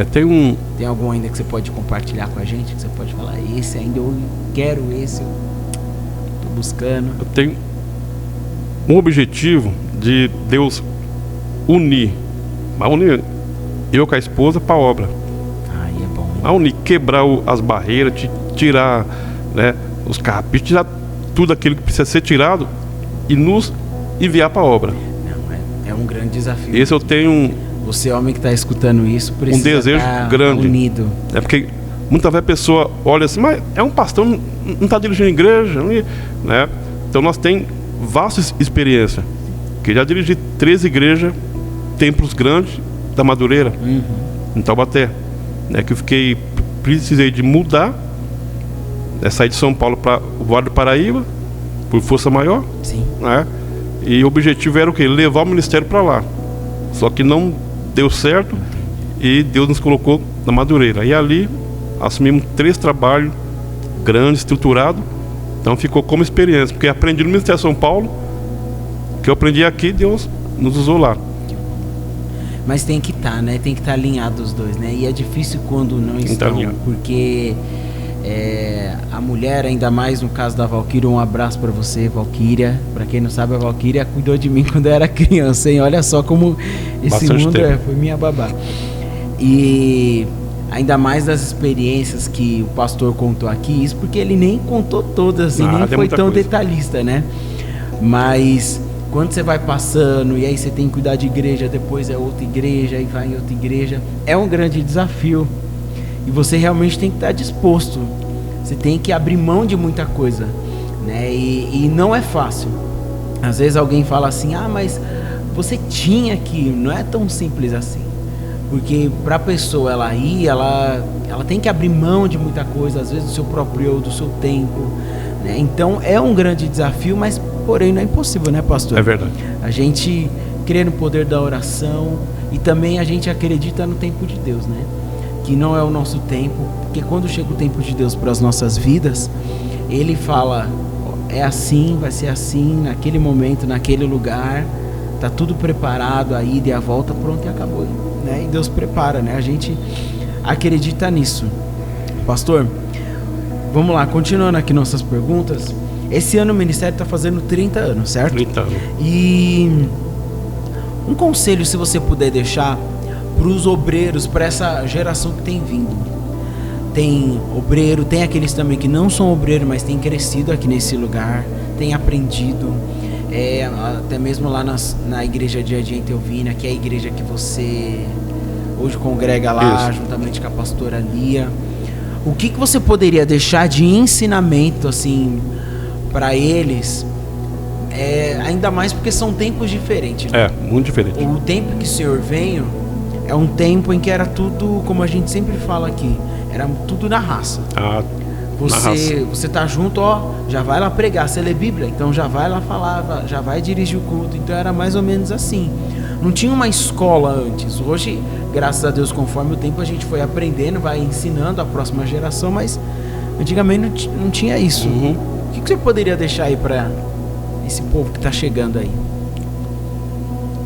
Tem. Tem algum ainda que você pode compartilhar com a gente? Que você pode falar, esse ainda eu quero, esse eu tô buscando. Eu tenho um objetivo de Deus unir eu com a esposa para a obra. Aí é bom. Unir, quebrar as barreiras, tirar, né, os carrapichos, tirar tudo aquilo que precisa ser tirado e nos enviar para a obra. Não, é um grande desafio. Esse eu tenho Você, homem que está escutando isso, precisa desejo grande. Unido. É porque muitas vezes a pessoa olha assim, mas é um pastor, não está dirigindo igreja, né? Então nós temos vasta experiência. Que já dirigi 3 igrejas, templos grandes da Madureira, em Taubaté, né? Que eu precisei de mudar, né? Sair de São Paulo para o Vale do Paraíba, por força maior. Sim. Né? E o objetivo era o quê? Levar o ministério para lá. Só que não deu certo e Deus nos colocou na Madureira. E ali assumimos 3 trabalhos grandes, estruturados. Então ficou como experiência, porque aprendi no Ministério de São Paulo, que eu aprendi aqui, Deus nos usou lá. Mas tem que estar, né? Tem que estar alinhado os dois, né? E é difícil quando não estão, porque a mulher, ainda mais no caso da Valquíria, um abraço para você, Valquíria. Para quem não sabe, a Valquíria cuidou de mim quando eu era criança, hein? Olha só como esse bastante mundo tempo. foi minha babá. E ainda mais das experiências que o pastor contou aqui, isso porque ele nem contou todas e nem foi tão detalhista, né? Mas quando você vai passando e aí você tem que cuidar de igreja, depois é outra igreja, aí vai em outra igreja, é um grande desafio. E você realmente tem que estar disposto. Você tem que abrir mão de muita coisa, né? E não é fácil. Às vezes alguém fala assim, mas você tinha que... Não é tão simples assim. Porque para a pessoa ela ir, ela tem que abrir mão de muita coisa, às vezes do seu próprio eu, do seu tempo, né? Então é um grande desafio, mas porém não é impossível, né, pastor? É verdade. A gente crê no poder da oração e também a gente acredita no tempo de Deus, né? Que não é o nosso tempo, porque quando chega o tempo de Deus para as nossas vidas, Ele fala, é assim, vai ser assim, naquele momento, naquele lugar, tá tudo preparado, a ida e a volta, pronto e acabou, né? E Deus prepara, né? A gente acredita nisso. Pastor, vamos lá, continuando aqui nossas perguntas. Esse ano o Ministério está fazendo 30 anos, certo? 30 anos. E um conselho, se você puder deixar para os obreiros, para essa geração que tem vindo. Tem obreiro, tem aqueles também que não são obreiros, mas têm crescido aqui nesse lugar, têm aprendido, até mesmo lá na igreja de Adiante Elvina, que é a igreja que você hoje congrega lá, isso, juntamente com a pastora Lia. O que você poderia deixar de ensinamento assim para eles? Ainda mais porque são tempos diferentes, né? Muito diferente. O tempo que o Senhor veio é um tempo em que era tudo, como a gente sempre fala aqui, era tudo na raça. Você tá junto, já vai lá pregar, você lê Bíblia, então já vai lá falar, já vai dirigir o culto. Então era mais ou menos assim. Não tinha uma escola antes. Hoje, graças a Deus, conforme o tempo a gente foi aprendendo, vai ensinando a próxima geração, mas antigamente não tinha isso. O que você poderia deixar aí para esse povo que está chegando aí?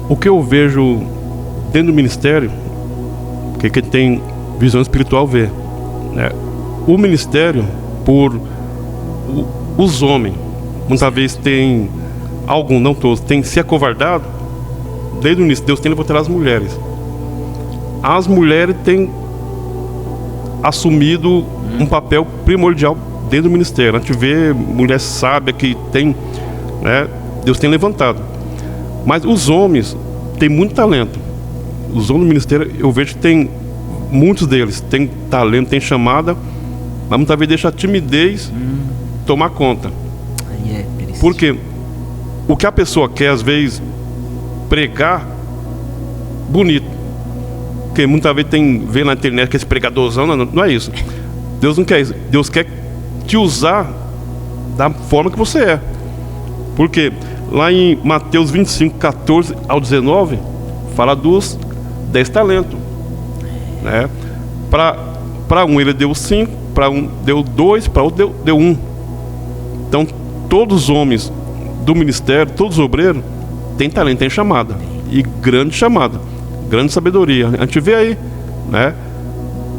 O que eu vejo dentro do ministério, que quem tem visão espiritual vê, né? O ministério, por os homens, muitas vezes tem, alguns, não todos, tem se acovardado. Desde o início, Deus tem levantado as mulheres. As mulheres têm assumido um papel primordial dentro do ministério. A gente vê mulher sábia que tem, né? Deus tem levantado. Mas os homens têm muito talento. Os homens do ministério, eu vejo que tem muitos deles têm talento, têm chamada, mas muitas vezes deixa a timidez tomar conta. Porque o que a pessoa quer, às vezes, pregar, bonito. Porque muitas vezes vê na internet que esse pregadorzão, não é isso. Deus não quer isso. Deus quer te usar da forma que você é. Porque lá em Mateus 25, 14 ao 19, fala dos 10 talentos. Né? Para um ele deu 5, para um deu 2, para outro deu 1. Então todos os homens do ministério, todos os obreiros, têm talento, têm chamada. E grande chamada, grande sabedoria. A gente vê aí, né?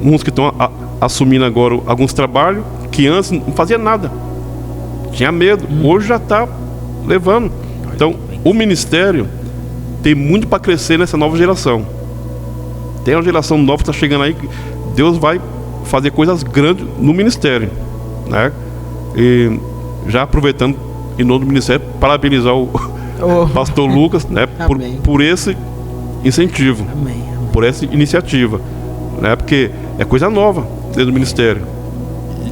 Uns que estão assumindo agora alguns trabalhos que antes não fazia nada, tinha medo, hoje já está levando. Então o ministério tem muito para crescer nessa nova geração. Tem uma geração nova que está chegando aí, que Deus vai fazer coisas grandes no ministério, né? E já aproveitando em nome do ministério, parabenizar o pastor Lucas, né, por esse incentivo, por essa iniciativa, né? Porque é coisa nova dentro do ministério.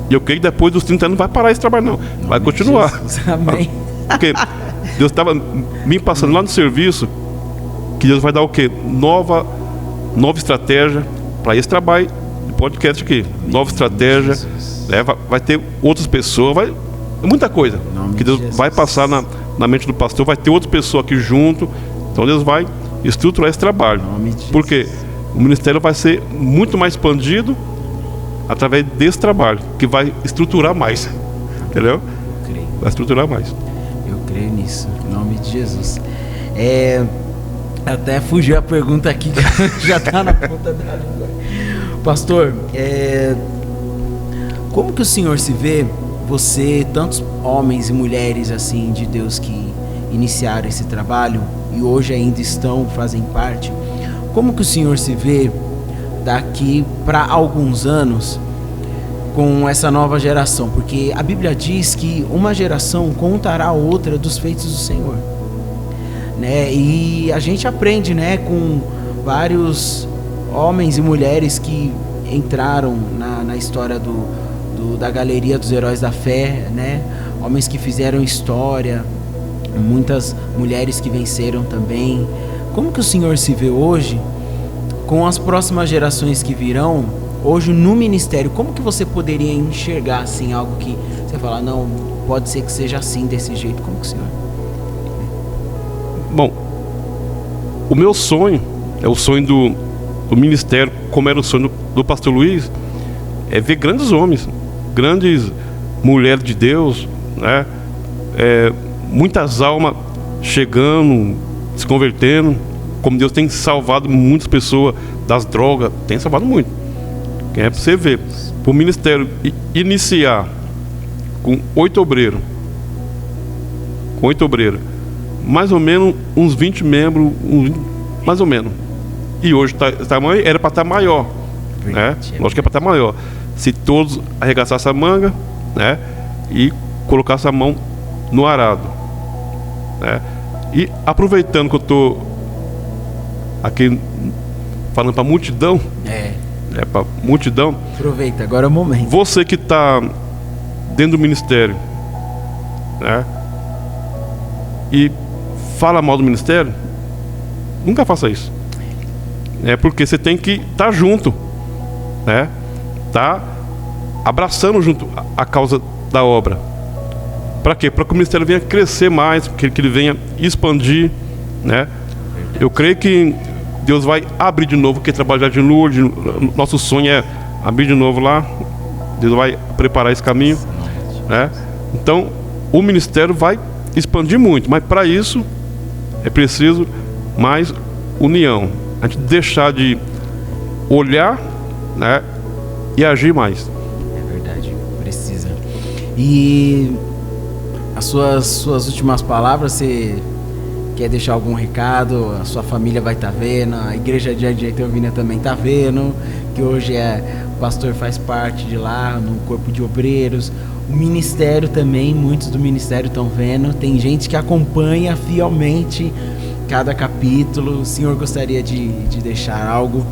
E eu creio que depois dos 30 anos não vai parar esse trabalho, não. Vai continuar. Amém. Porque Deus estava me passando lá no serviço que Deus vai dar o quê? Nova estratégia para esse trabalho de podcast aqui. Nova estratégia, né? Vai ter outras pessoas, muita coisa que Deus vai passar na mente do pastor, vai ter outra pessoa aqui junto. Então Deus vai estruturar esse trabalho. Porque o ministério vai ser muito mais expandido através desse trabalho, que vai estruturar mais. Entendeu? Vai estruturar mais. Eu creio nisso, em nome de Jesus. Até fugiu a pergunta aqui, que já está na ponta da língua. Pastor, como que o senhor se vê, você, tantos homens e mulheres assim de Deus que iniciaram esse trabalho e hoje ainda fazem parte, como que o senhor se vê daqui para alguns anos com essa nova geração? Porque a Bíblia diz que uma geração contará a outra dos feitos do Senhor, né? E a gente aprende, né, com vários homens e mulheres que entraram na história da galeria dos heróis da fé, né? Homens que fizeram história, muitas mulheres que venceram também. Como que o senhor se vê hoje com as próximas gerações que virão, hoje no ministério? Como que você poderia enxergar assim algo que você fala, não, pode ser que seja assim, desse jeito? Como que o senhor? Bom, o meu sonho é o sonho do ministério, como era o sonho do pastor Luiz, é ver grandes homens, grandes mulheres de Deus, né? Muitas almas chegando, se convertendo, como Deus tem salvado muitas pessoas das drogas, tem salvado muito. É para você ver, para o ministério iniciar com 8 obreiros, mais ou menos uns 20 membros, mais ou menos. E hoje era para estar maior, né? Lógico que é para estar maior. Se todos arregaçassem a manga, né, e colocassem a mão no arado, né? E aproveitando que eu estou aqui falando para a multidão, para multidão. Aproveita, agora é o momento. Você que está dentro do ministério, né, e fala mal do ministério, nunca faça isso. Porque você tem que estar junto, né? Tá abraçando junto a causa da obra. Para quê? Para que o ministério venha crescer mais, que ele venha expandir, né? Eu creio que Deus vai abrir de novo, que trabalhar de Lourdes, nosso sonho é abrir de novo lá. Deus vai preparar esse caminho, né? Então o ministério vai expandir muito, mas para isso é preciso mais união. A gente deixar de olhar, né, e agir mais. É verdade, precisa. E as suas últimas palavras, você quer deixar algum recado? A sua família vai estar vendo, a igreja de Itaúbina também está vendo, que hoje o pastor faz parte de lá, no corpo de obreiros. O ministério também, muitos do ministério estão vendo. Tem gente que acompanha fielmente cada capítulo. O senhor gostaria de deixar algo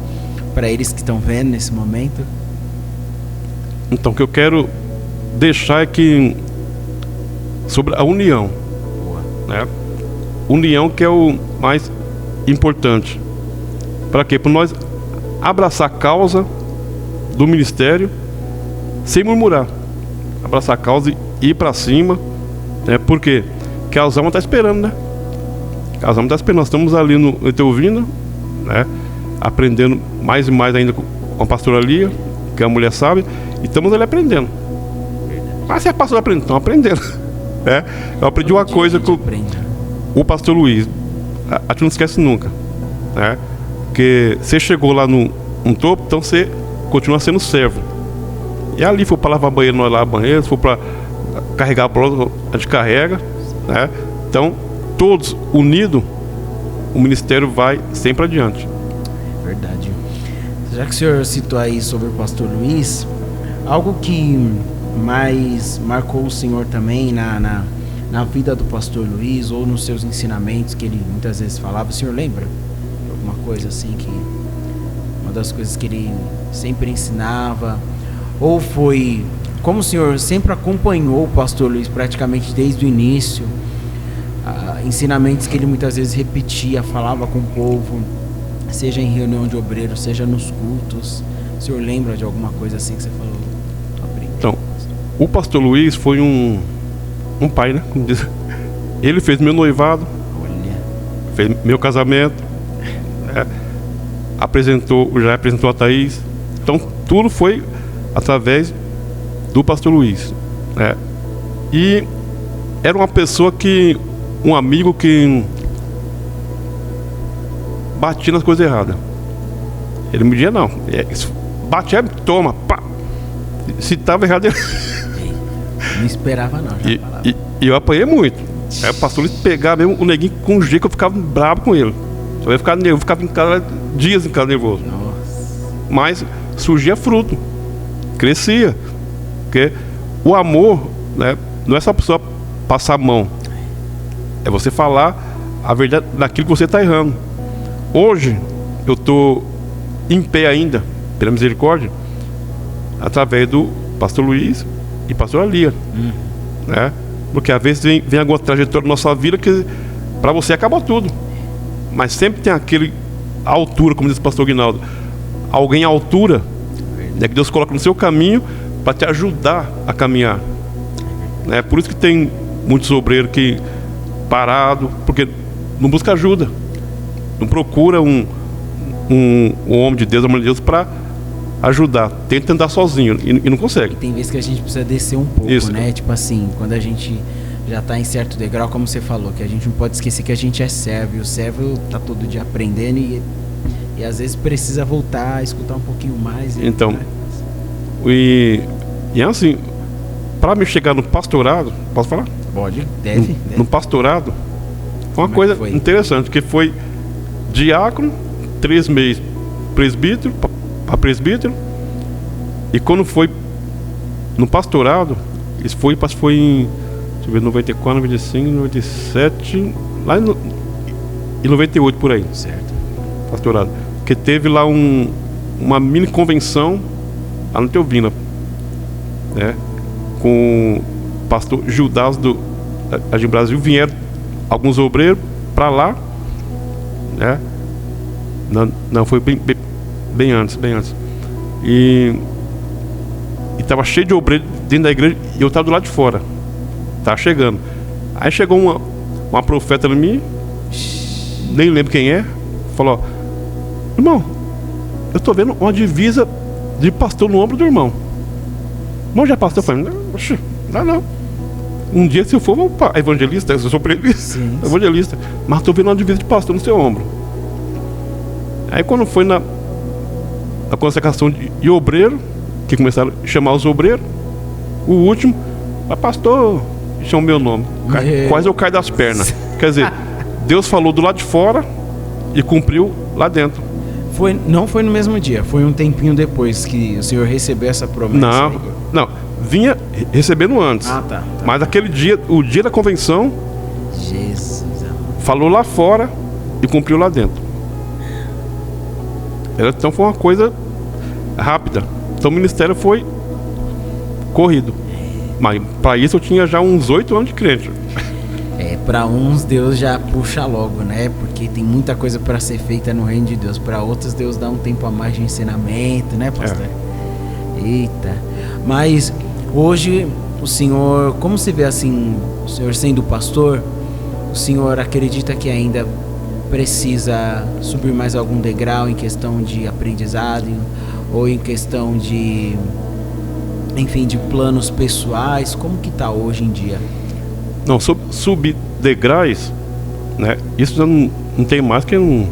para eles que estão vendo nesse momento? Então, o que eu quero deixar é que sobre a união, né? União que é o mais importante. Para quê? Para nós abraçar a causa do ministério sem murmurar. Abraçar a causa e ir para cima, né? Porque que a Alzama está esperando, né? A Alzama está esperando. Nós estamos ali no Eteuvina, né? Aprendendo mais e mais ainda com a pastora Lia, que a mulher sabe, e estamos ali aprendendo. Mas se a pastora aprende, estão aprendendo. Né? Eu aprendi uma coisa com o pastor Luiz. A gente não esquece nunca, né? Porque você chegou lá no topo, então você continua sendo servo. E ali, for para lavar banheiro, nós lavamos banheiro. Se for para carregar a bola, a gente carrega, né? Então, todos unidos, o ministério vai sempre adiante. Verdade. Já que o senhor citou aí sobre o pastor Luiz, algo que mais marcou o senhor também na vida do pastor Luiz, ou nos seus ensinamentos que ele muitas vezes falava, o senhor lembra? Alguma coisa assim que... Uma das coisas que ele sempre ensinava, ou foi... Como o senhor sempre acompanhou o pastor Luiz praticamente desde o início, ensinamentos que ele muitas vezes repetia, falava com o povo, seja em reunião de obreiros, seja nos cultos, o senhor lembra de alguma coisa assim que você falou? Então, o pastor Luiz foi um pai, né? Como diz. Ele fez meu noivado, fez meu casamento, né? Já apresentou a Thaís. Então, tudo foi através do pastor Luiz, né? E era uma pessoa um amigo que batia nas coisas erradas. Ele me dizia, não, batia, toma, pá. Se estava errado, ele... Não esperava não, já falava. E eu apanhei muito. Aí o pastor Luiz pegava mesmo o neguinho com um jeito que eu ficava bravo com ele. Só ia ficar nervoso, eu ficava em casa dias em casa nervoso. Nossa. Mas surgia fruto, crescia. Porque o amor, né, não é só a pessoa passar a mão, é você falar a verdade daquilo que você está errando. Hoje eu estou em pé ainda, pela misericórdia, através do pastor Luiz e pastor Lia, né? Porque às vezes vem alguma trajetória da nossa vida que para você acabou tudo, mas sempre tem aquele à altura, como diz o pastor Guinaldo, alguém à altura, né, que Deus coloca no seu caminho para te ajudar a caminhar, né? Por isso que tem muitos obreiros que parado, porque não busca ajuda, não procura um homem de Deus, uma mulher de Deus para ajudar, tenta andar sozinho e não consegue. E tem vezes que a gente precisa descer um pouco, isso, né? Tipo assim, quando a gente já está em certo degrau, como você falou, que a gente não pode esquecer que a gente é servo, e o servo tá todo dia aprendendo e às vezes precisa voltar a escutar um pouquinho mais. Então, e assim, para me chegar no pastorado, posso falar? Pode, deve. No pastorado, foi uma coisa interessante, que foi diácono, 3 meses presbítero, para presbítero, e quando foi no pastorado, isso foi em, deixa eu ver, 94, 95, 97, lá em 98 por aí. Certo. Pastorado. Porque teve lá uma mini convenção lá no Teovina, né? Com o pastor Judas do Brasil, vieram alguns obreiros para lá, né? Não, foi bem antes. E tava cheio de obreiros dentro da igreja e eu tava do lado de fora. Tava chegando. Aí chegou uma profeta em mim, nem lembro quem é, falou: irmão, eu tô vendo uma divisa de pastor no ombro do irmão. Irmão, já pastor? Eu falei: não. Um dia, se eu for evangelista, eu sou evangelista, mas tô vendo uma divisa de pastor no seu ombro. Aí quando foi na consagração de obreiro, que começaram a chamar os obreiros, o último, pastor, chamou meu nome. Quase eu caio das pernas. Quer dizer, Deus falou do lado de fora e cumpriu lá dentro. Não foi no mesmo dia, foi um tempinho depois que o senhor recebeu essa promessa. Não, vinha recebendo antes. Tá. Mas aquele dia, o dia da convenção, Jesus, falou lá fora e cumpriu lá dentro. Então foi uma coisa rápida. Então o ministério foi corrido. Mas para isso eu tinha já uns 8 anos de crente. Para uns Deus já puxa logo, né? Porque tem muita coisa para ser feita no reino de Deus. Para outros Deus dá um tempo a mais de ensinamento, né, pastor? Eita. Mas hoje o senhor, como se vê assim, o senhor sendo pastor, o senhor acredita que ainda precisa subir mais algum degrau em questão de aprendizado ou em questão de, enfim, de planos pessoais? Como que tá hoje em dia? Não, subir degraus, né? Isso já não tem mais, que não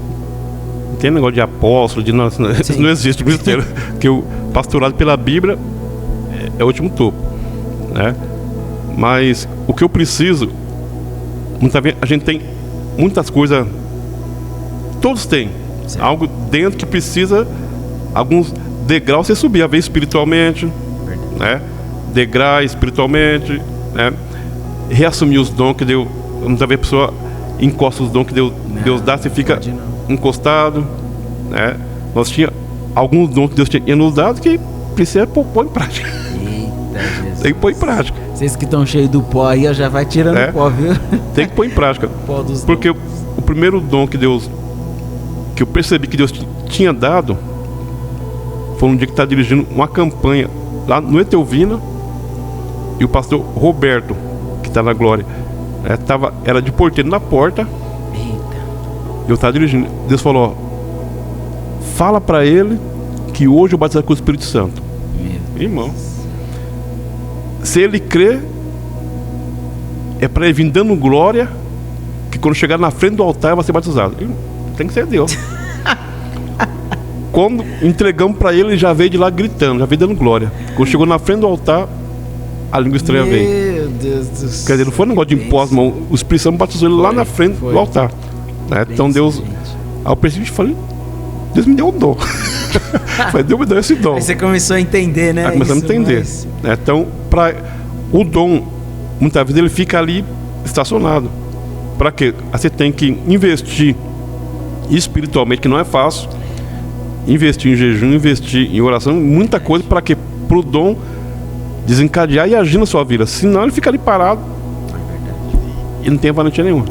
tem negócio de apóstolo, de não existe ministério. Que o pastorado pela Bíblia é o último topo, né? Mas o que eu preciso, muitas vezes a gente tem muitas coisas, todos têm algo dentro que precisa alguns degraus você subir, a ver espiritualmente, né? Degraus espiritualmente, né? Reassumir os dons que Deus. Muitas vezes a pessoa encosta os dons que Deus dá, você fica encostado, né? Nós tínhamos alguns dons que Deus tinha nos dado que precisa pôr em prática. Eita, Jesus. Tem que pôr em prática. Vocês que estão cheios do pó aí, já vai tirando o pó, viu? Tem que pôr em prática. Pó dos porque o primeiro dom que eu percebi que Deus tinha dado foi um dia que estava dirigindo uma campanha lá no Etelvina, e o pastor Roberto, que está na glória, era de porteiro na porta. Eita. Eu estava dirigindo. Deus falou: fala para ele que hoje eu batizar com o Espírito Santo. Irmão, se ele crer, é para ele vir dando glória, que quando chegar na frente do altar vai ser batizado. Tem que ser Deus. Quando entregamos para ele, ele já veio de lá gritando, já veio dando glória. Quando chegou na frente do altar, a língua estranha veio. Meu Deus do céu. Quer dizer, não foi um negócio de impósito, irmão. O Espírito Santo batizou ele lá na frente do altar, né? Então Deus, ao princípio eu falei: Deus me deu um dom. Falei: Deus me deu esse dom. Aí você começou a entender, né? Começamos a entender, né? Então, o dom, muitas vezes ele fica ali estacionado. Para quê? Você tem que investir espiritualmente, que não é fácil. Investir em jejum, investir em oração, muita coisa. Para quê? Para o dom desencadear e agir na sua vida. Senão ele fica ali parado e não tem valentia nenhuma.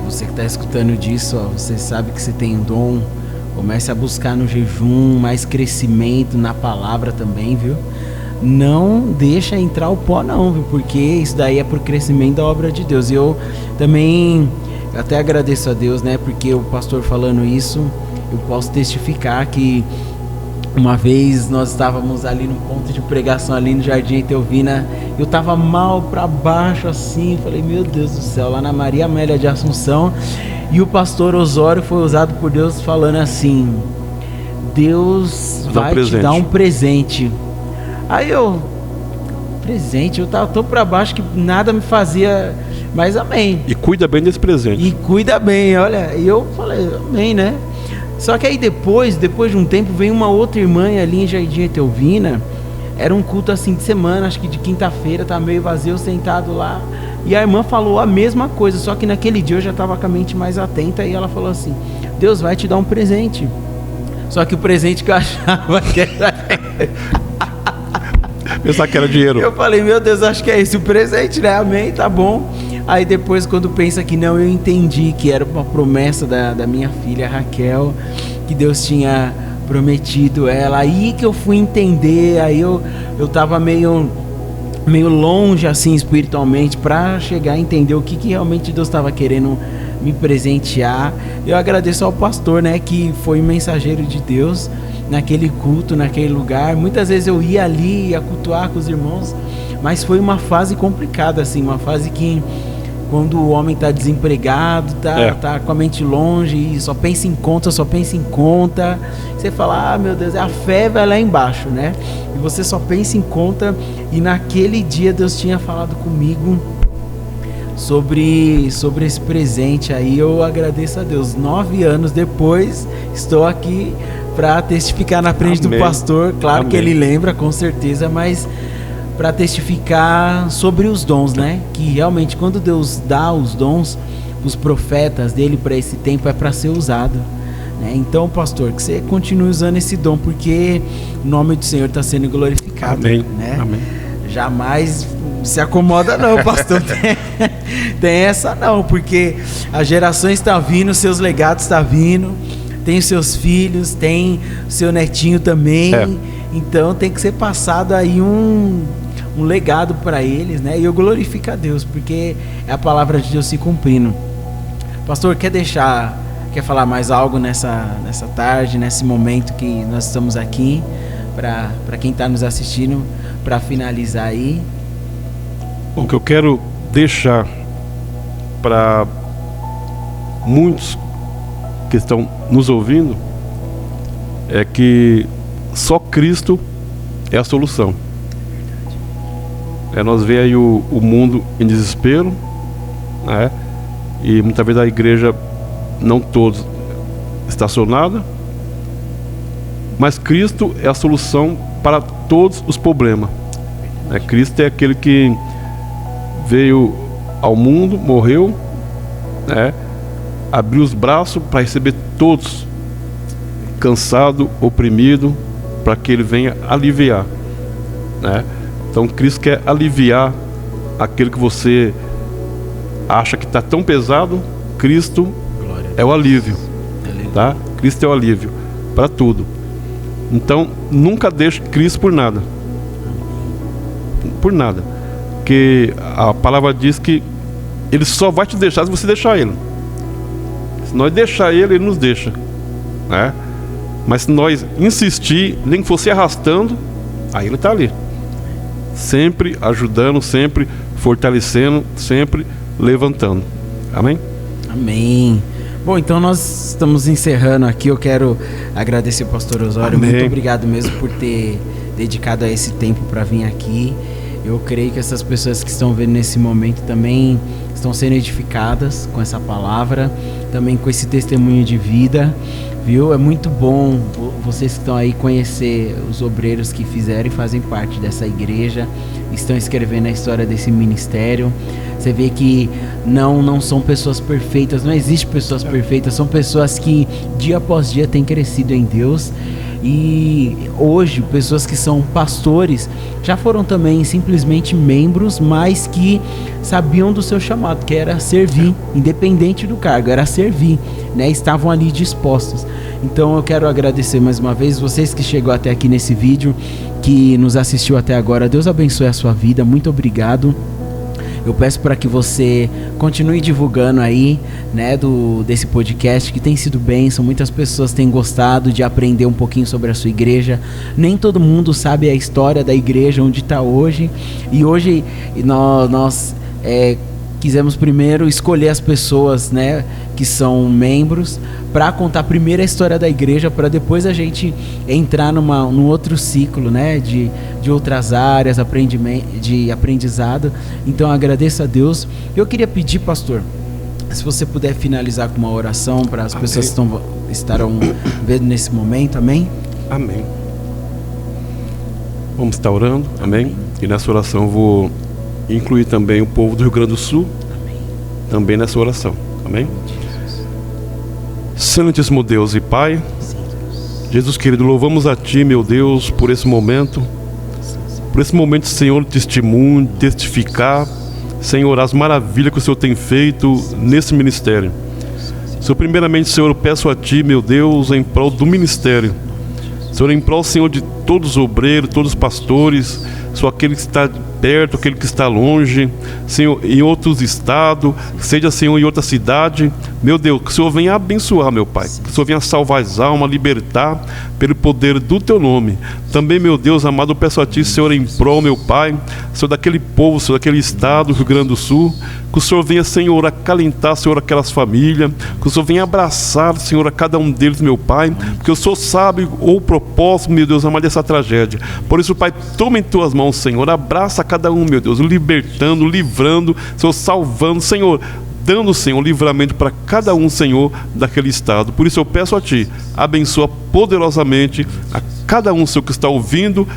Você que está escutando disso, ó, você sabe que você tem um dom. Comece a buscar no jejum mais crescimento na palavra também, viu? Não deixa entrar o pó não, viu? Porque isso daí é pro crescimento da obra de Deus. E eu também até agradeço a Deus, né? Porque o pastor falando isso, eu posso testificar que uma vez nós estávamos ali no ponto de pregação ali no Jardim Etelvina. Eu estava mal para baixo assim, falei: meu Deus do céu, lá na Maria Amélia de Assunção. E o pastor Osório foi usado por Deus falando assim: Deus vai te dar um presente. Aí presente, eu tava tão para baixo que nada me fazia, mas amém. E cuida bem desse presente. E cuida bem, olha. E eu falei: amém, né? Só que aí depois de um tempo, veio uma outra irmã ali em Jardim Etelvina. Era um culto assim de semana, acho que de quinta-feira, tá meio vazio, sentado lá. E a irmã falou a mesma coisa, só que naquele dia eu já estava com a mente mais atenta. E ela falou assim: Deus vai te dar um presente. Só que o presente que eu achava que era... Pensar que era dinheiro. Eu falei: meu Deus, acho que é esse o presente, né? Amém, tá bom. Aí depois, quando pensa que não, eu entendi que era uma promessa da minha filha Raquel, que Deus tinha prometido ela. Aí que eu fui entender. Aí eu tava meio longe assim espiritualmente para chegar a entender o que realmente Deus estava querendo me presentear. Eu agradeço ao pastor, né, que foi mensageiro de Deus naquele culto, naquele lugar. Muitas vezes eu ia ali, ia cultuar com os irmãos, mas foi uma fase complicada assim, uma fase que quando o homem está desempregado, tá com a mente longe e só pensa em conta, você fala: ah, meu Deus, a fé vai lá embaixo, né? E você só pensa em conta. E naquele dia Deus tinha falado comigo sobre esse presente aí. Eu agradeço a Deus. 9 anos depois, estou aqui para testificar na frente do pastor. Claro que ele lembra, com certeza, mas para testificar sobre os dons, né? Que realmente quando Deus dá os dons, os profetas dele para esse tempo é para ser usado, né? Então, pastor, que você continue usando esse dom, porque o nome do Senhor está sendo glorificado. Amém. Né? Amém. jamais se acomoda não, pastor. Tem essa não, porque as gerações estão vindo, seus legados estão vindo, tem os seus filhos, tem o seu netinho também, então tem que ser passado aí um legado para eles, né? E eu glorifico a Deus, porque é a palavra de Deus se cumprindo. Pastor, quer falar mais algo nessa tarde, nesse momento que nós estamos aqui, para quem está nos assistindo, para finalizar aí? O que eu quero deixar para muitos que estão nos ouvindo é que só Cristo é a solução. Nós vemos aí o mundo em desespero, né? E muitas vezes a igreja, não todos, estacionada, mas Cristo é a solução para todos os problemas. Cristo é aquele que veio ao mundo, morreu, né? Abriu os braços para receber todos, cansado, oprimido, para que Ele venha aliviar, né? Então Cristo quer aliviar aquilo que você acha que está tão pesado. Cristo é o alívio, tá? Cristo é o alívio para tudo. Então nunca deixe Cristo por nada, porque a palavra diz que Ele só vai te deixar se você deixar Ele. Se nós deixar Ele, Ele nos deixa, né? Mas se nós insistir, nem que fosse arrastando, aí Ele está ali, sempre ajudando, sempre fortalecendo, sempre levantando. Amém? Amém. Bom, então nós estamos encerrando aqui. Eu quero agradecer ao pastor Osório. Amém. Muito obrigado mesmo por ter dedicado a esse tempo para vir aqui. Eu creio que essas pessoas que estão vendo nesse momento também estão sendo edificadas com essa palavra, também com esse testemunho de vida, viu? É muito bom vocês que estão aí conhecer os obreiros que fizeram e fazem parte dessa igreja, estão escrevendo a história desse ministério. Você vê que não são pessoas perfeitas, não existe pessoas perfeitas, são pessoas que dia após dia têm crescido em Deus. E hoje, pessoas que são pastores já foram também simplesmente membros, mas que sabiam do seu chamado, que era servir, independente do cargo, era servir, né? Estavam ali dispostos. Então eu quero agradecer mais uma vez vocês que chegou até aqui nesse vídeo, que nos assistiu até agora. Deus abençoe a sua vida, muito obrigado. Eu peço para que você continue divulgando aí, né, desse podcast, que tem sido bênção. Muitas pessoas têm gostado de aprender um pouquinho sobre a sua igreja. Nem todo mundo sabe a história da igreja, onde está hoje. E hoje nós quisemos primeiro escolher as pessoas, né, que são membros, para contar primeiro a história da igreja, para depois a gente entrar num outro ciclo, né, de outras áreas, de aprendizado. Então agradeço a Deus. Eu queria pedir, pastor, se você puder finalizar com uma oração para as pessoas que estarão vendo nesse momento. Amém? Amém. Vamos estar orando, amém? E nessa oração eu vou incluir também o povo do Rio Grande do Sul, amém, também nessa oração, amém? Santíssimo Deus e Pai, Jesus querido, louvamos a Ti, meu Deus, por esse momento, Senhor, testemunho, testificar, Senhor, as maravilhas que o Senhor tem feito nesse ministério. Senhor, primeiramente, Senhor, eu peço a Ti, meu Deus, em prol do ministério, Senhor, em prol, Senhor, de todos os obreiros, todos os pastores, Senhor, aquele que está perto, aquele que está longe, Senhor, em outros estados, seja, Senhor, em outra cidade, meu Deus, que o Senhor venha abençoar, meu Pai, que o Senhor venha salvar as almas, libertar pelo poder do Teu nome. Também, meu Deus amado, eu peço a Ti, Senhor, em prol, meu Pai, Senhor, daquele povo, Senhor, daquele estado, Rio Grande do Sul, que o Senhor venha, Senhor, acalentar, Senhor, aquelas famílias, que o Senhor venha abraçar, Senhor, a cada um deles, meu Pai, porque o Senhor sabe o propósito, meu Deus amado, dessa tragédia. Por isso, Pai, toma em Tuas mãos, Senhor, abraça cada um, meu Deus, libertando, livrando, Senhor, salvando, Senhor, dando, Senhor, livramento para cada um, Senhor, daquele estado. Por isso eu peço a Ti, abençoa poderosamente a cada um, Senhor, que está ouvindo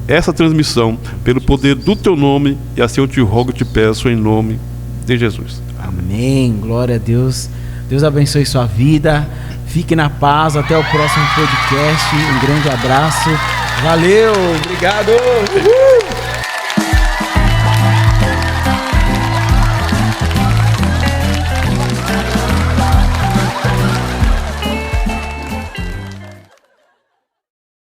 essa transmissão, pelo poder do Teu nome, e assim eu te rogo e te peço em nome de Jesus. Amém, glória a Deus. Deus abençoe sua vida, fique na paz, até o próximo podcast, um grande abraço, valeu, obrigado. Uhul!